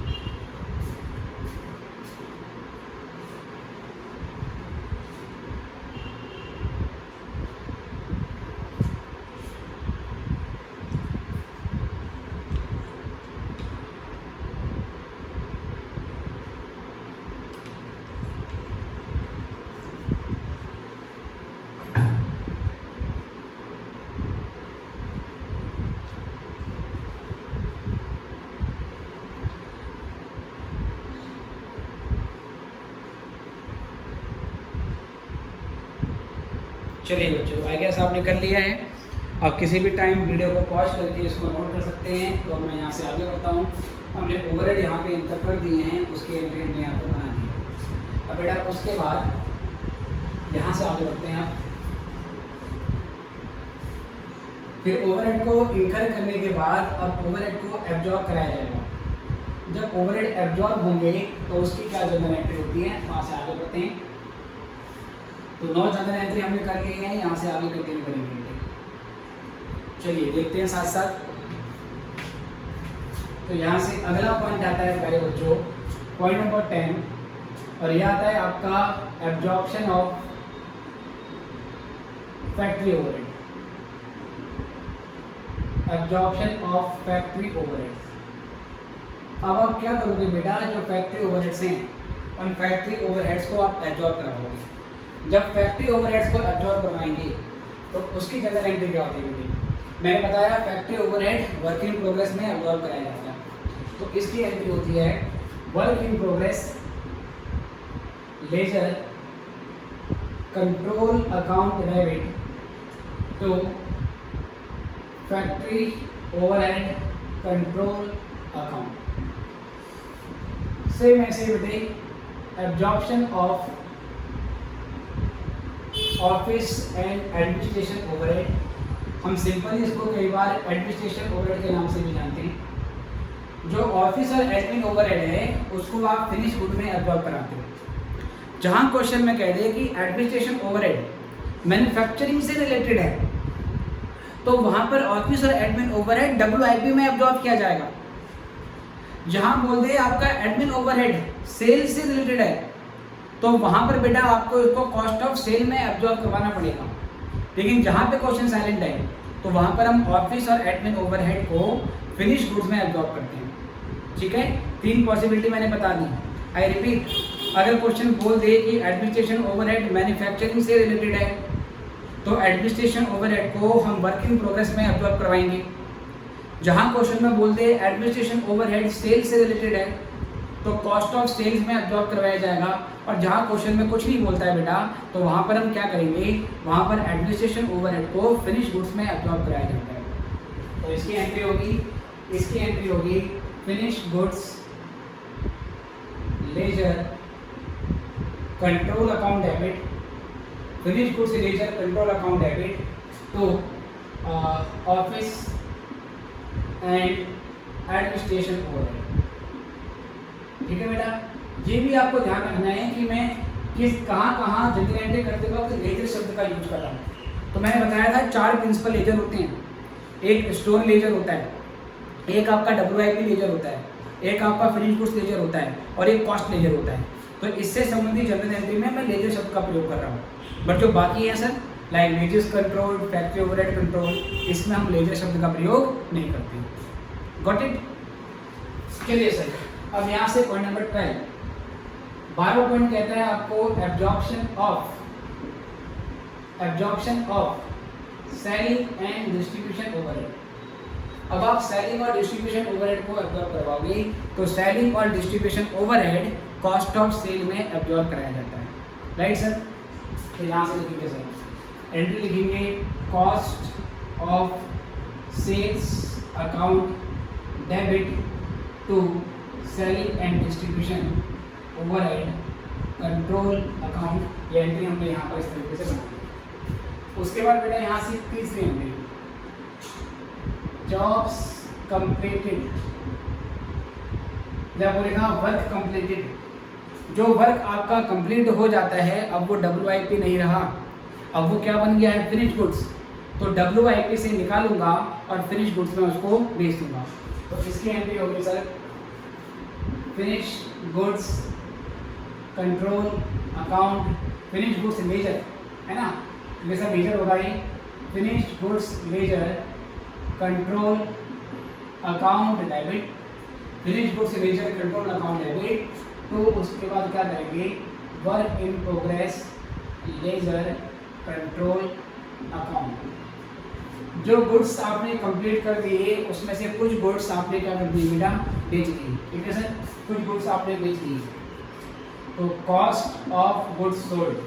Speaker 1: चलिए बच्चों, आई गेस आपने कर लिया है। आप किसी भी टाइम वीडियो को पॉज करके इसको नोट कर सकते हैं। तो मैं यहाँ से आगे बढ़ता हूँ। हमने ओवरहेड यहाँ पे इंटर कर दिए हैं, उसके एंट्री हमने यहाँ पर बना दिए। अब बेटा उसके बाद यहाँ से आगे बढ़ते हैं आप। फिर ओवरहेड को इंकर करने के बाद अब ओवरहेड को एब्जॉर्ब कराया जाएगा। जब ओवरहेड एब्जॉर्ब होंगे तो उसकी क्या जनरल एंट्री होती है, वहाँ से आगे बढ़ते हैं। तो 9 जनरल एंट्री हमने कर ली है, यहाँ से आगे कंटिन्यू करेंगे। चलिए देखते हैं साथ साथ। तो यहाँ से अगला पॉइंट आता है प्यारे बच्चों, पॉइंट नंबर 10, और यह आता है आपका absorption of factory overhead. Absorption of factory overhead. अब आप क्या करोगे बेटा, जो फैक्ट्री ओवरहेड्स हैं उन फैक्ट्री ओवरहेड्स को आप एब्जॉर्ब कराओगे। जब फैक्ट्री ओवरहेड्स को एब्जॉर्ब करवाएंगे तो उसकी जनरल एंट्री क्या होती है? मैंने बताया factory overhead work in progress में एब्जॉर्ब कराया जाता है। तो इसकी एंट्री होती है work in progress ledger control account debit to factory overhead control account. Same ऐसे बताइए, absorption of office and administration overhead. हम सिंपली इसको कई बार एडमिनिस्ट्रेशन ओवरहेड के नाम से भी जानते हैं। जो ऑफिस और एडमिन ओवरहेड है उसको आप फिनिश गुड में एब्जॉर्ब कराते हो। जहां क्वेश्चन में कह दे कि एडमिनिस्ट्रेशन ओवरहेड मैन्युफैक्चरिंग से रिलेटेड है तो वहां पर ऑफिस और एडमिन ओवरहेड WIP में एब्जॉर्ब किया जाएगा। जहां बोल दे आपका एडमिन ओवरहेड सेल्स से रिलेटेड है तो वहां पर बेटा आपको इसको कॉस्ट ऑफ सेल में एब्जॉर्ब करवाना पड़ेगा। लेकिन जहां पे क्वेश्चन साइलेंट है तो वहां पर हम ऑफिस और एडमिन ओवरहेड को फिनिश गुड्स में एब्जॉर्ब करते हैं। ठीक है, 3 पॉसिबिलिटी मैंने बता दी। आई रिपीट, अगर क्वेश्चन बोल दे कि एडमिनिस्ट्रेशन ओवरहेड मैन्युफैक्चरिंग से रिलेटेड है तो एडमिनिस्ट्रेशन ओवरहेड को हम वर्क इन प्रोग्रेस में एब्जॉर्ब करवाएंगे। जहां क्वेश्चन में बोल दे एडमिनिस्ट्रेशन ओवरहेड सेल से रिलेटेड है तो कॉस्ट ऑफ सेल्स में एब्जॉर्ब करवाया जाएगा। और जहाँ क्वेश्चन में कुछ नहीं बोलता है बेटा तो वहाँ पर हम क्या करेंगे, वहाँ पर एडमिनिस्ट्रेशन ओवरहेड को फिनिश गुड्स में एब्जॉर्ब कराया जाता है। तो इसकी एंट्री होगी finish goods ledger control account debit. Finish goods ledger control account debit तो ऑफिस एंड एडमिनिस्ट्रेशन ओवरहेड। ठीक है बेटा, ये भी आपको ध्यान रखना है कि मैं कहाँ जनरल एंट्री करते वक्त लेजर शब्द का यूज कर रहा हूँ।
Speaker 2: तो मैंने बताया था 4 प्रिंसिपल लेजर होते हैं। एक स्टोन लेजर होता है, एक आपका WIP लेजर होता है, एक आपका फिनिश गुड्स लेजर होता है और एक कॉस्ट लेजर होता है। तो इससे संबंधित जनरल एंट्री में मैं लेजर शब्द का प्रयोग कर रहा हूँ। बट जो बाकी है sir, like wages control, factory overhead control, इसमें हम लेजर शब्द का प्रयोग नहीं करते। Got it? चलिए सर, अब यहाँ से पॉइंट नंबर 12 पॉइंट कहता है आपको absorption of selling and distribution overhead. अब आप सेलिंग और डिस्ट्रीब्यूशन ओवरहेड को एब्जॉर्ब करवाओगे तो सेलिंग और distribution overhead cost of sale में एब्जॉर्ब कराया जाता है, राइट सर? तो यहाँ से लिखेंगे सर, एंट्री लिखेंगे cost of sales account debit to selling and distribution overhead control account. ये एंट्री हमने यहाँ पर इस तरीके से बनाई। उसके बाद बेटा यहाँ से तीसरी एंट्री, जॉब्स कंप्लीटेड, या बोलेगा वर्क कंप्लीटेड। जो वर्क आपका कंप्लीट हो जाता है, अब वो WIP नहीं रहा, अब वो क्या बन गया है, फिनिश गुड्स। तो WIP से निकालूंगा और फिनिश गुड्स में उसको बेच दूंगा। तो इसकी एंट्री होगी sir finish goods control account. Finish goods ledger है ना, जैसा लेजर होगा ये finish goods ledger control account debit, finish goods ledger control account debit. तो उसके बाद क्या करेंगे, work in progress ledger control account. जो गुड्स आपने कंप्लीट कर दिए उसमें से कुछ गुड्स आपने क्या कर दिए बेटा, बेच दिए, ठीक है सर? कुछ गुड्स आपने बेच दिए। तो कॉस्ट ऑफ गुड्स सोल्ड,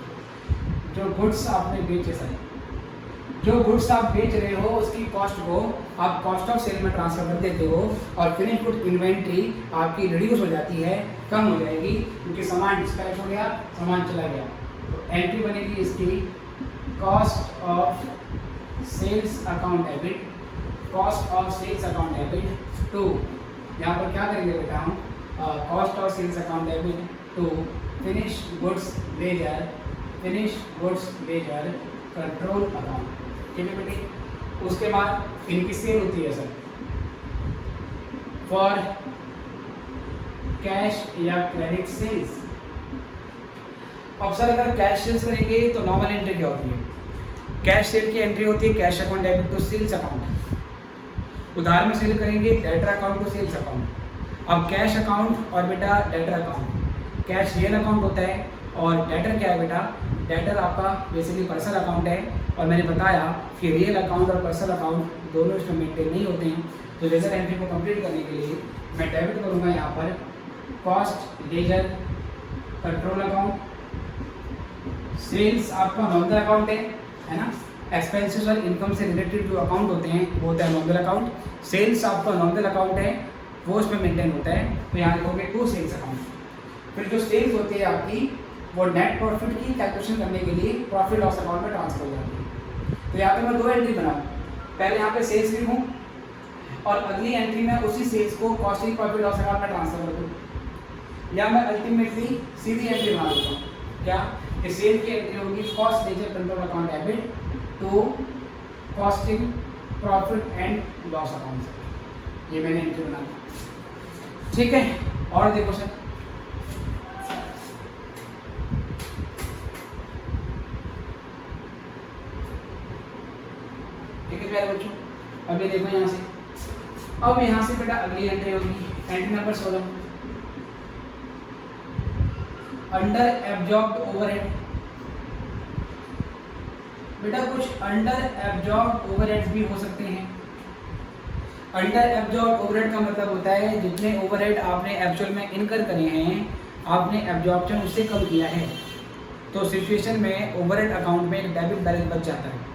Speaker 2: जो गुड्स आपने बेचे सर, जो गुड्स आप बेच रहे हो उसकी कॉस्ट को आप कॉस्ट ऑफ सेल में ट्रांसफर कर देते हो और फिनिश गुड इन्वेंट्री आपकी रिड्यूस हो जाती है, कम हो जाएगी, क्योंकि सामान डिस्पैच हो गया, सामान चला गया। तो एंट्री बनेगी इसकी cost of sales account debit, cost of sales account debit to, यहाँ पर क्या करेंगे बेटा हम, cost of sales account debit to finish goods ledger, finish goods ledger control account, ठीक है बेटे? उसके बाद इनकी सेल होती है सर फॉर कैश या क्रेडिट सेल्स। अब सर अगर कैश सेल्स करेंगे तो नॉर्मल एंट्री क्या होती है, कैश सेल की एंट्री होती है cash account debit to sales account. उधार में सेल करेंगे debtor account to sales account. अब कैश अकाउंट और बेटा debtor account, cash real account होता है और डेटर क्या है बेटा, डेटर आपका बेसिकली पर्सनल अकाउंट है। और मैंने बताया कि रियल अकाउंट और पर्सनल अकाउंट दोनों इसमें मेंटेन नहीं होते हैं। तो लेजर एंट्री को कंप्लीट करने के लिए मैं डेबिट करूँगा यहाँ पर cost ledger control account. Sales आपका नॉमिनल अकाउंट है ना, एक्सपेंसेस और इनकम से रिलेटेड जो अकाउंट होते हैं वो होता है नॉमिनल अकाउंट। सेल्स आपका नॉमिनल अकाउंट है, वो उसमें मेंटेन होता है। तो यहाँ लिखोगे टू सेल्स अकाउंट। फिर जो सेल्स होती है आपकी वो नेट प्रॉफिट की कैलकुलेशन करने के लिए प्रॉफिट लॉस अकाउंट में ट्रांसफर हो जाती है। तो यहाँ पे मैं दो एंट्री बनाऊँ, पहले यहाँ पे सेल्स लिखूँ और अगली एंट्री में उसी सेल्स को कॉस्टिंग प्रॉफिट लॉस अकाउंट में ट्रांसफर कर दूँ, या मैं अल्टीमेटली सीधी एंट्री बना देता हूँ। क्या कि सेल की एंट्री होगी cost ledger control account debit to costing profit and loss account. ये मैंने एंट्री बना दी, ठीक है? और देखो सर, प्यारे बच्चों, अभी देखो यहाँ से, अब यहाँ से बेटा अगली एंट्री होगी entry number 16, under absorbed overhead. बेटा कुछ अंडर एब्जॉर्ब्ड ओवरहेड्स भी हो सकते हैं। अंडर एब्जॉर्ब्ड ओवरहेड का मतलब होता है जितने ओवरहेड आपने एक्चुअल में इनकर करे हैं, आपने एब्जॉर्प्शन उससे कम किया है। तो सिचुएशन में ओवरहेड अकाउंट में एक डेबिट बैलेंस बच जाता है।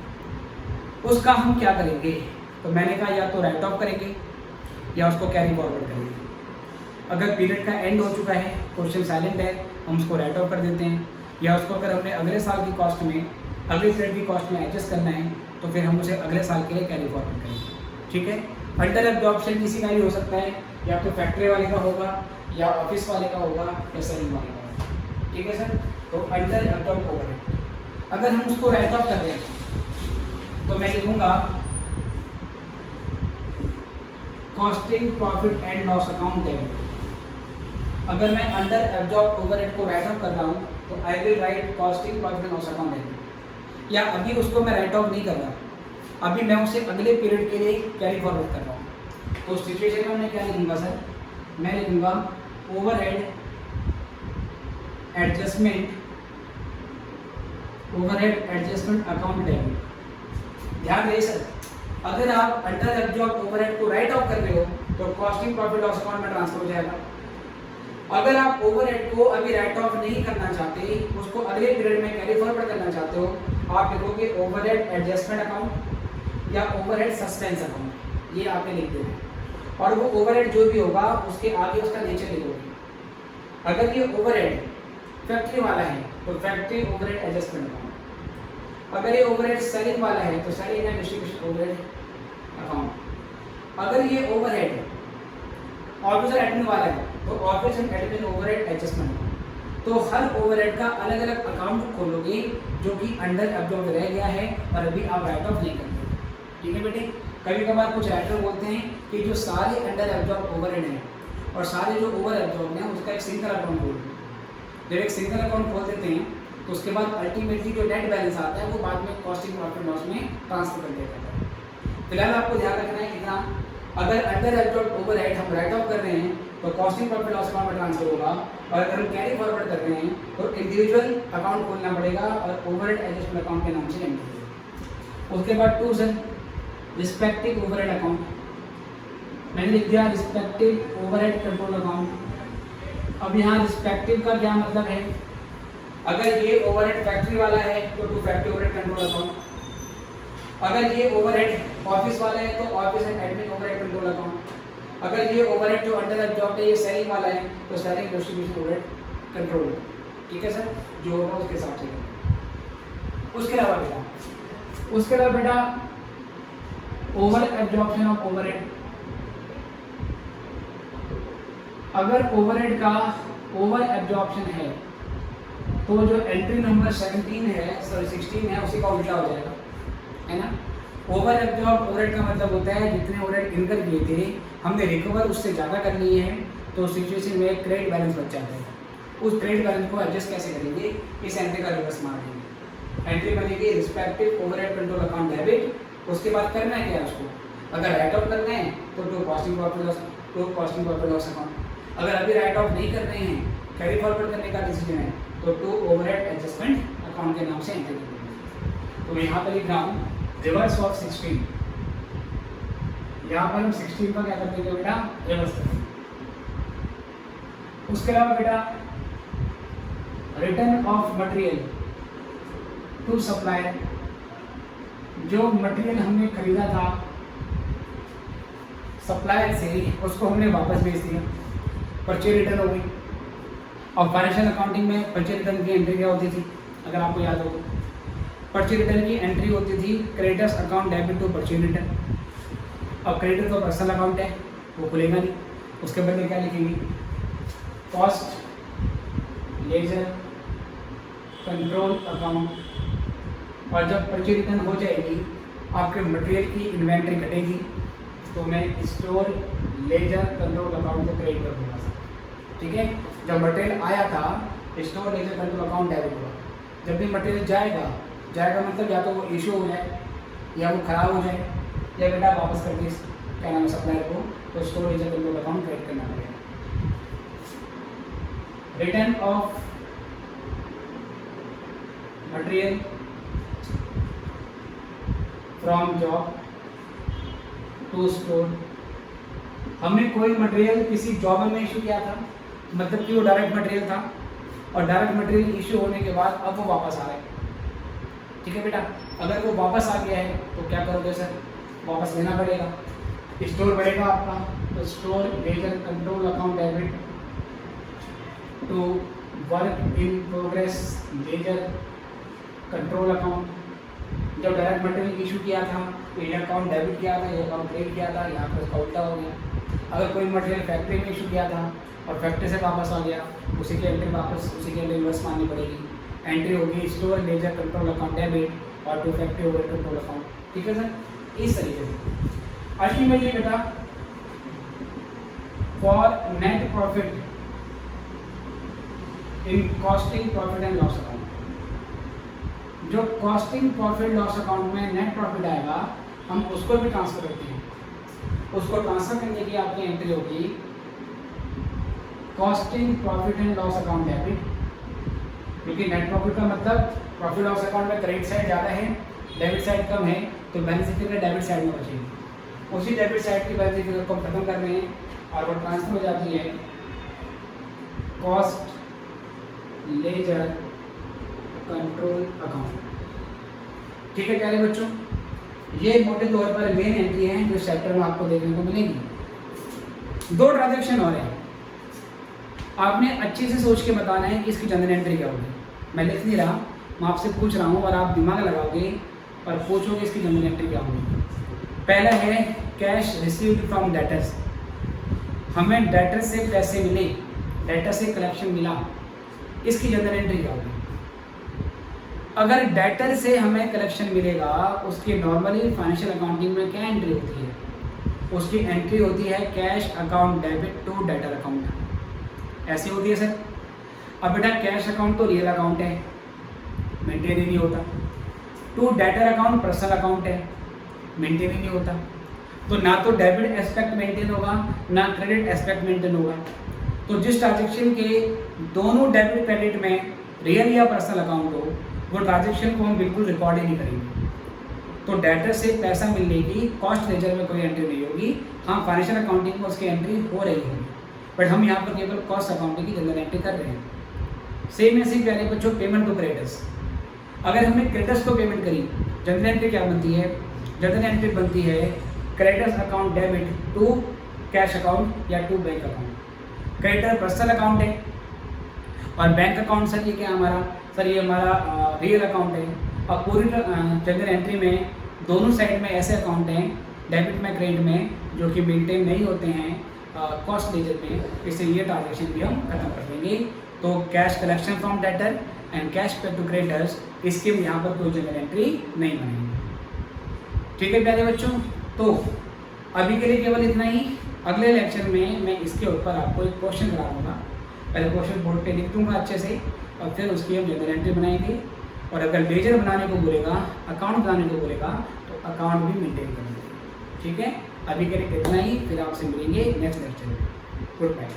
Speaker 2: उसका हम क्या करेंगे, तो मैंने कहा या तो राइट ऑफ करेंगे या उसको कैरी फॉरवर्ड करेंगे। अगर पीरियड का एंड हो चुका है, क्वेश्चन साइलेंट है, हम उसको राइट ऑफ कर देते हैं, या उसको अगर हमने अगले साल की कॉस्ट में, अगले पीरियड की कॉस्ट में एडजस्ट करना है तो फिर हम उसे अगले साल के लिए कैरी फॉरवर्ड करेंगे, ठीक है? अंडर एब्जॉर्प्शन किसी का भी हो सकता है, या तो फैक्ट्री वाले का होगा, या ऑफिस वाले का होगा, या सेलिंग वाले का होगा, ठीक है सर? तो अंडर एब्जॉर्ब ओवरहेड अगर हम उसको राइट ऑफ कर दें तो मैं लिखूंगा costing profit and loss account debit. अगर मैं अंडर एब्जॉर्ब ओवरहेड को राइट ऑफ कर रहा हूँ तो I will write costing profit and loss account debit. या अभी उसको मैं राइट ऑफ नहीं कर रहा, अभी मैं उसे अगले पीरियड के लिए कैरी फॉरवर्ड कर रहा हूँ। तो उस सिचुएशन में मैं क्या लिखूंगा सर, मैं लिखूंगा ओवरहेड एडजस्टमेंट अकाउंट डेबिट। ध्यान दें सर, अगर आप अंडर एब्जॉर्ब ओवरहेड को राइट ऑफ कर रहे हो तो कॉस्टिंग प्रॉफिट लॉस अकाउंट में ट्रांसफर हो जाएगा। अगर आप ओवरहेड को अभी राइट ऑफ नहीं करना चाहते, उसको अगले पीरियड में कैरी फॉरवर्ड करना चाहते हो, आप लिखोगे ओवरहेड एडजस्टमेंट अकाउंट या ओवरहेड सस्पेंस अकाउंट, ये आपने लिख देना। और वो ओवरहेड जो भी होगा उसके आगे उसका नेचर लिखोगे। अगर ये ओवरहेड फैक्ट्री वाला है तो फैक्ट्री ओवरहेड एडजस्टमेंट अकाउंट। अगर ये ओवरहेड सेलिंग वाला है तो selling and distribution overhead account. अगर ये ओवरहेड ऑफिस और एडमिन वाला है तो office and admin overhead adjustment account. तो हर ओवरहेड का अलग अलग अकाउंट खोलोगे जो कि अंडर एब्जॉर्ब रह गया है और अभी आप राइट ऑफ नहीं करते। ठीक है बेटे, कभी कभार कुछ राइटर बोलते हैं कि जो सारे अंडर एब्जॉर्ब ओवरहेड हैं और सारे जो ओवर एब्जॉर्ब हैं उसका एक सिंगल अकाउंट खोल दो। जब एक सिंगल अकाउंट खोल देते हैं तो उसके बाद अल्टीमेटली जो नेट बैलेंस आता है वो बाद में कॉस्टिंग प्रॉफिट लॉस में ट्रांसफर कर दिया जाता है। फिलहाल आपको ध्यान रखना है इतना, अगर अंडर एब्जॉर्ब ओवरहेड हम राइट ऑफ कर रहे हैं तो कॉस्टिंग प्रॉफिट लॉस अकाउंट में ट्रांसफर होगा, और अगर हम कैरी फॉरवर्ड कर रहे हैं तो इंडिविजुअल अकाउंट खोलना पड़ेगा और ओवरहेड एडजस्टमेंट अकाउंट के नाम से एंट्री होगी। उसके बाद 2 सर रिस्पेक्टिव ओवरहेड अकाउंट, मैंने लिख दिया रिस्पेक्टिव ओवरहेड कंट्रोल अकाउंट। अब यहाँ रिस्पेक्टिव का क्या मतलब है, अगर ये ओवरहेड फैक्ट्री वाला है तो to factory overhead control account. अगर ये ओवरहेड ऑफिस वाला है तो office and admin overhead control account. अगर ये ओवरहेड जो अंडर एब्जॉर्ब है ये सेलिंग वाला है तो सेलिंग डिस्ट्रीब्यूशन ओवरहेड कंट्रोल। ठीक है सर, जो होगा उसके हिसाब से। उसके अलावा बेटा ओवर एब्जॉर्प्शन ऑफ ओवरहेड। अगर ओवरहेड का ओवर एब्जॉर्प्शन है तो जो एंट्री नंबर 16 है उसी का उल्टा हो जाएगा, है ना। ओवर एब्जॉर्ब ओवरहेड का मतलब होता है जितने ओवरहेड इनकर किए थे हमने रिकवर उससे ज़्यादा कर लिए हैं तो सिचुएशन में क्रेडिट बैलेंस बच जाता है। उस क्रेडिट बैलेंस को एडजस्ट कैसे करेंगे, इस एंट्री का रिवर्स मार देंगे। एंट्री बनेगी respective overhead control account debit. उसके बाद करना है क्या उसको, अगर राइट ऑफ करना है तो to costing profit loss account. अगर अभी राइट ऑफ नहीं कर रहे हैं, कैरी फॉरवर्ड करने का डिसीजन है तो टू ओवरहेड एडजस्टमेंट अकाउंट के नाम से एंट्री करेंगे। तो यहाँ पर लिख रहा हूँ रिवर्स ऑफ 16। यहाँ पर हम 16 का क्या करते हैं बेटा, रिवर्स करते हैं। उसके अलावा बेटा return of material to supplier, जो मटेरियल हमने खरीदा था सप्लायर से उसको हमने वापस भेज दिया, परचेज रिटर्न हो गई। और फाइनेंशियल अकाउंटिंग में परचेज रिटर्न की एंट्री क्या होती थी, अगर आपको याद हो तो परचेज रिटर्न की एंट्री होती थी creditors account debit to purchase return. अब क्रेडिटर तो पर्सनल अकाउंट है वो खुलेगा नहीं, उसके बदले क्या लिखेंगे, कॉस्ट लेजर कंट्रोल अकाउंट। और जब परचेज रिटर्न हो जाएगी आपके मटेरियल की इन्वेंट्री घटेगी तो मैं स्टोर लेजर कंट्रोल अकाउंट को क्रेडिट कर दूंगा। ठीक है, जब मटेरियल आया था store ledger control account debit हुआ। जब भी मटेरियल जाएगा मतलब या तो वो इशू हो जाए या वो खराब हो जाए या बेटा वापस करके क्या नाम है सप्लायर को, तो store ledger control account credit करना पड़ेगा। Return of material from job to store. हमने कोई मटेरियल किसी जॉब में इशू किया था, मतलब कि वो डायरेक्ट मटेरियल था और डायरेक्ट मटेरियल इशू होने के बाद अब वो वापस आ रहा है। ठीक है बेटा, अगर वो वापस आ गया है तो क्या करोगे सर, वापस लेना पड़ेगा। स्टोर बढ़ेगा आपका तो store ledger control account debit to work in progress ledger control account. जब डायरेक्ट मटेरियल इशू किया था तो ये अकाउंट डेबिट किया था, ये अकाउंट क्रेडिट किया था, यहाँ पर उसका उल्टा हो गया। अगर कोई मटेरियल फैक्ट्री में इशू किया था और फैक्ट्री से वापस आ गया, उसी के एंट्री वापस उसी के लिए रिवर्स मारनी पड़ेगी। एंट्री होगी store ledger control account debit और to factory over control account. ठीक है सर, इस तरीके से। अल्टीमेटली बेटा for net profit in costing profit and loss account, जो कॉस्टिंग प्रॉफिट लॉस अकाउंट में नेट प्रॉफिट आएगा हम उसको भी ट्रांसफर करते हैं। उसको ट्रांसफर करने की आपकी एंट्री होगी costing profit and loss account debit, क्योंकि नेट प्रॉफिट का मतलब प्रॉफिट लॉस अकाउंट में क्रेडिट साइड ज़्यादा है, डेबिट साइड कम है, तो बैलेंस फिगर डेबिट साइड में बचेगी। उसी डेबिट साइड की बैलेंस फिगर को खत्म कर रहे हैं और वो ट्रांसफर हो जाती है कॉस्ट लेजर कंट्रोल अकाउंट। ठीक है प्यारे बच्चों, ये मोटे तौर पर मेन एंट्री है जो चैप्टर में आपको देखने को मिलेगी। 2 ट्रांजैक्शन और हैं, आपने अच्छे से सोच के बताना है कि इसकी जनरल एंट्री क्या होगी। मैं लिख नहीं रहा, मैं आपसे पूछ रहा हूँ और आप दिमाग लगाओगे और पूछोगे इसकी जनरल एंट्री क्या होगी। पहला है कैश रिसीव्ड फ्रॉम डेटर्स, हमें डेटर से पैसे मिले, डेटर से कलेक्शन मिला, इसकी जनरल एंट्री क्या होगी। अगर डेटर से हमें कलेक्शन मिलेगा उसकी नॉर्मली फाइनेंशियल अकाउंटिंग में क्या एंट्री होती है, उसकी एंट्री होती है cash account debit to debtor account, ऐसी होती है सर। अब बेटा कैश अकाउंट तो रियल अकाउंट है, मेंटेन ही नहीं होता, to debtor account personal account है, मेंटेन ही नहीं होता, तो ना तो डेबिट एस्पेक्ट मेंटेन होगा ना क्रेडिट एस्पेक्ट मेंटेन होगा। तो जिस ट्रांजेक्शन के दोनों डेबिट क्रेडिट में रियल या पर्सनल अकाउंट हो वो ट्रांजेक्शन को हम बिल्कुल रिकॉर्ड ही नहीं करेंगे। तो डेटर से पैसा मिलने की कॉस्ट लेजर में कोई एंट्री नहीं होगी। हाँ, फाइनेंशियल अकाउंटिंग में उसकी एंट्री हो रही होगी, बट हम यहाँ पर केवल कॉस्ट अकाउंटिंग की जनरल एंट्री कर रहे हैं। सेम ऐसे प्यारे बच्चों पेमेंट टू क्रेडिटर्स, अगर हमने क्रेडिटर्स को पेमेंट करी जनरल एंट्री क्या बनती है, जनरल एंट्री बनती है creditors account debit to cash account या to bank account. Creditor personal account है और बैंक अकाउंट सर ये क्या हमारा, सर ये हमारा रियल अकाउंट है। और पूरी जनरल एंट्री में दोनों साइड में ऐसे अकाउंट हैं डेबिट में क्रेडिट में जो कि मेंटेन नहीं होते हैं कॉस्ट लेजर में, इसलिए ये ट्रांजेक्शन भी हम खत्म कर देंगे। तो cash collection from debtor and cash पे टू क्रेडिटर्स, इसके यहाँ पर कोई जनरल एंट्री नहीं बनेगी। ठीक है प्यारे बच्चों, तो अभी के लिए केवल इतना ही। अगले लेक्चर में मैं इसके ऊपर आपको एक क्वेश्चन करा दूँगा। पहले क्वेश्चन बोर्ड पे लिख दूँगा अच्छे से और फिर उसकी हम जनरल एंट्री बनाएंगे। और अगर लेजर बनाने को बोलेगा, अकाउंट बनाने को बोलेगा तो अकाउंट भी मेंटेन करेंगे। ठीक है, अभी के लिए इतना ही, फिर आपसे मिलेंगे नेक्स्ट लेक्चर में। Good bye.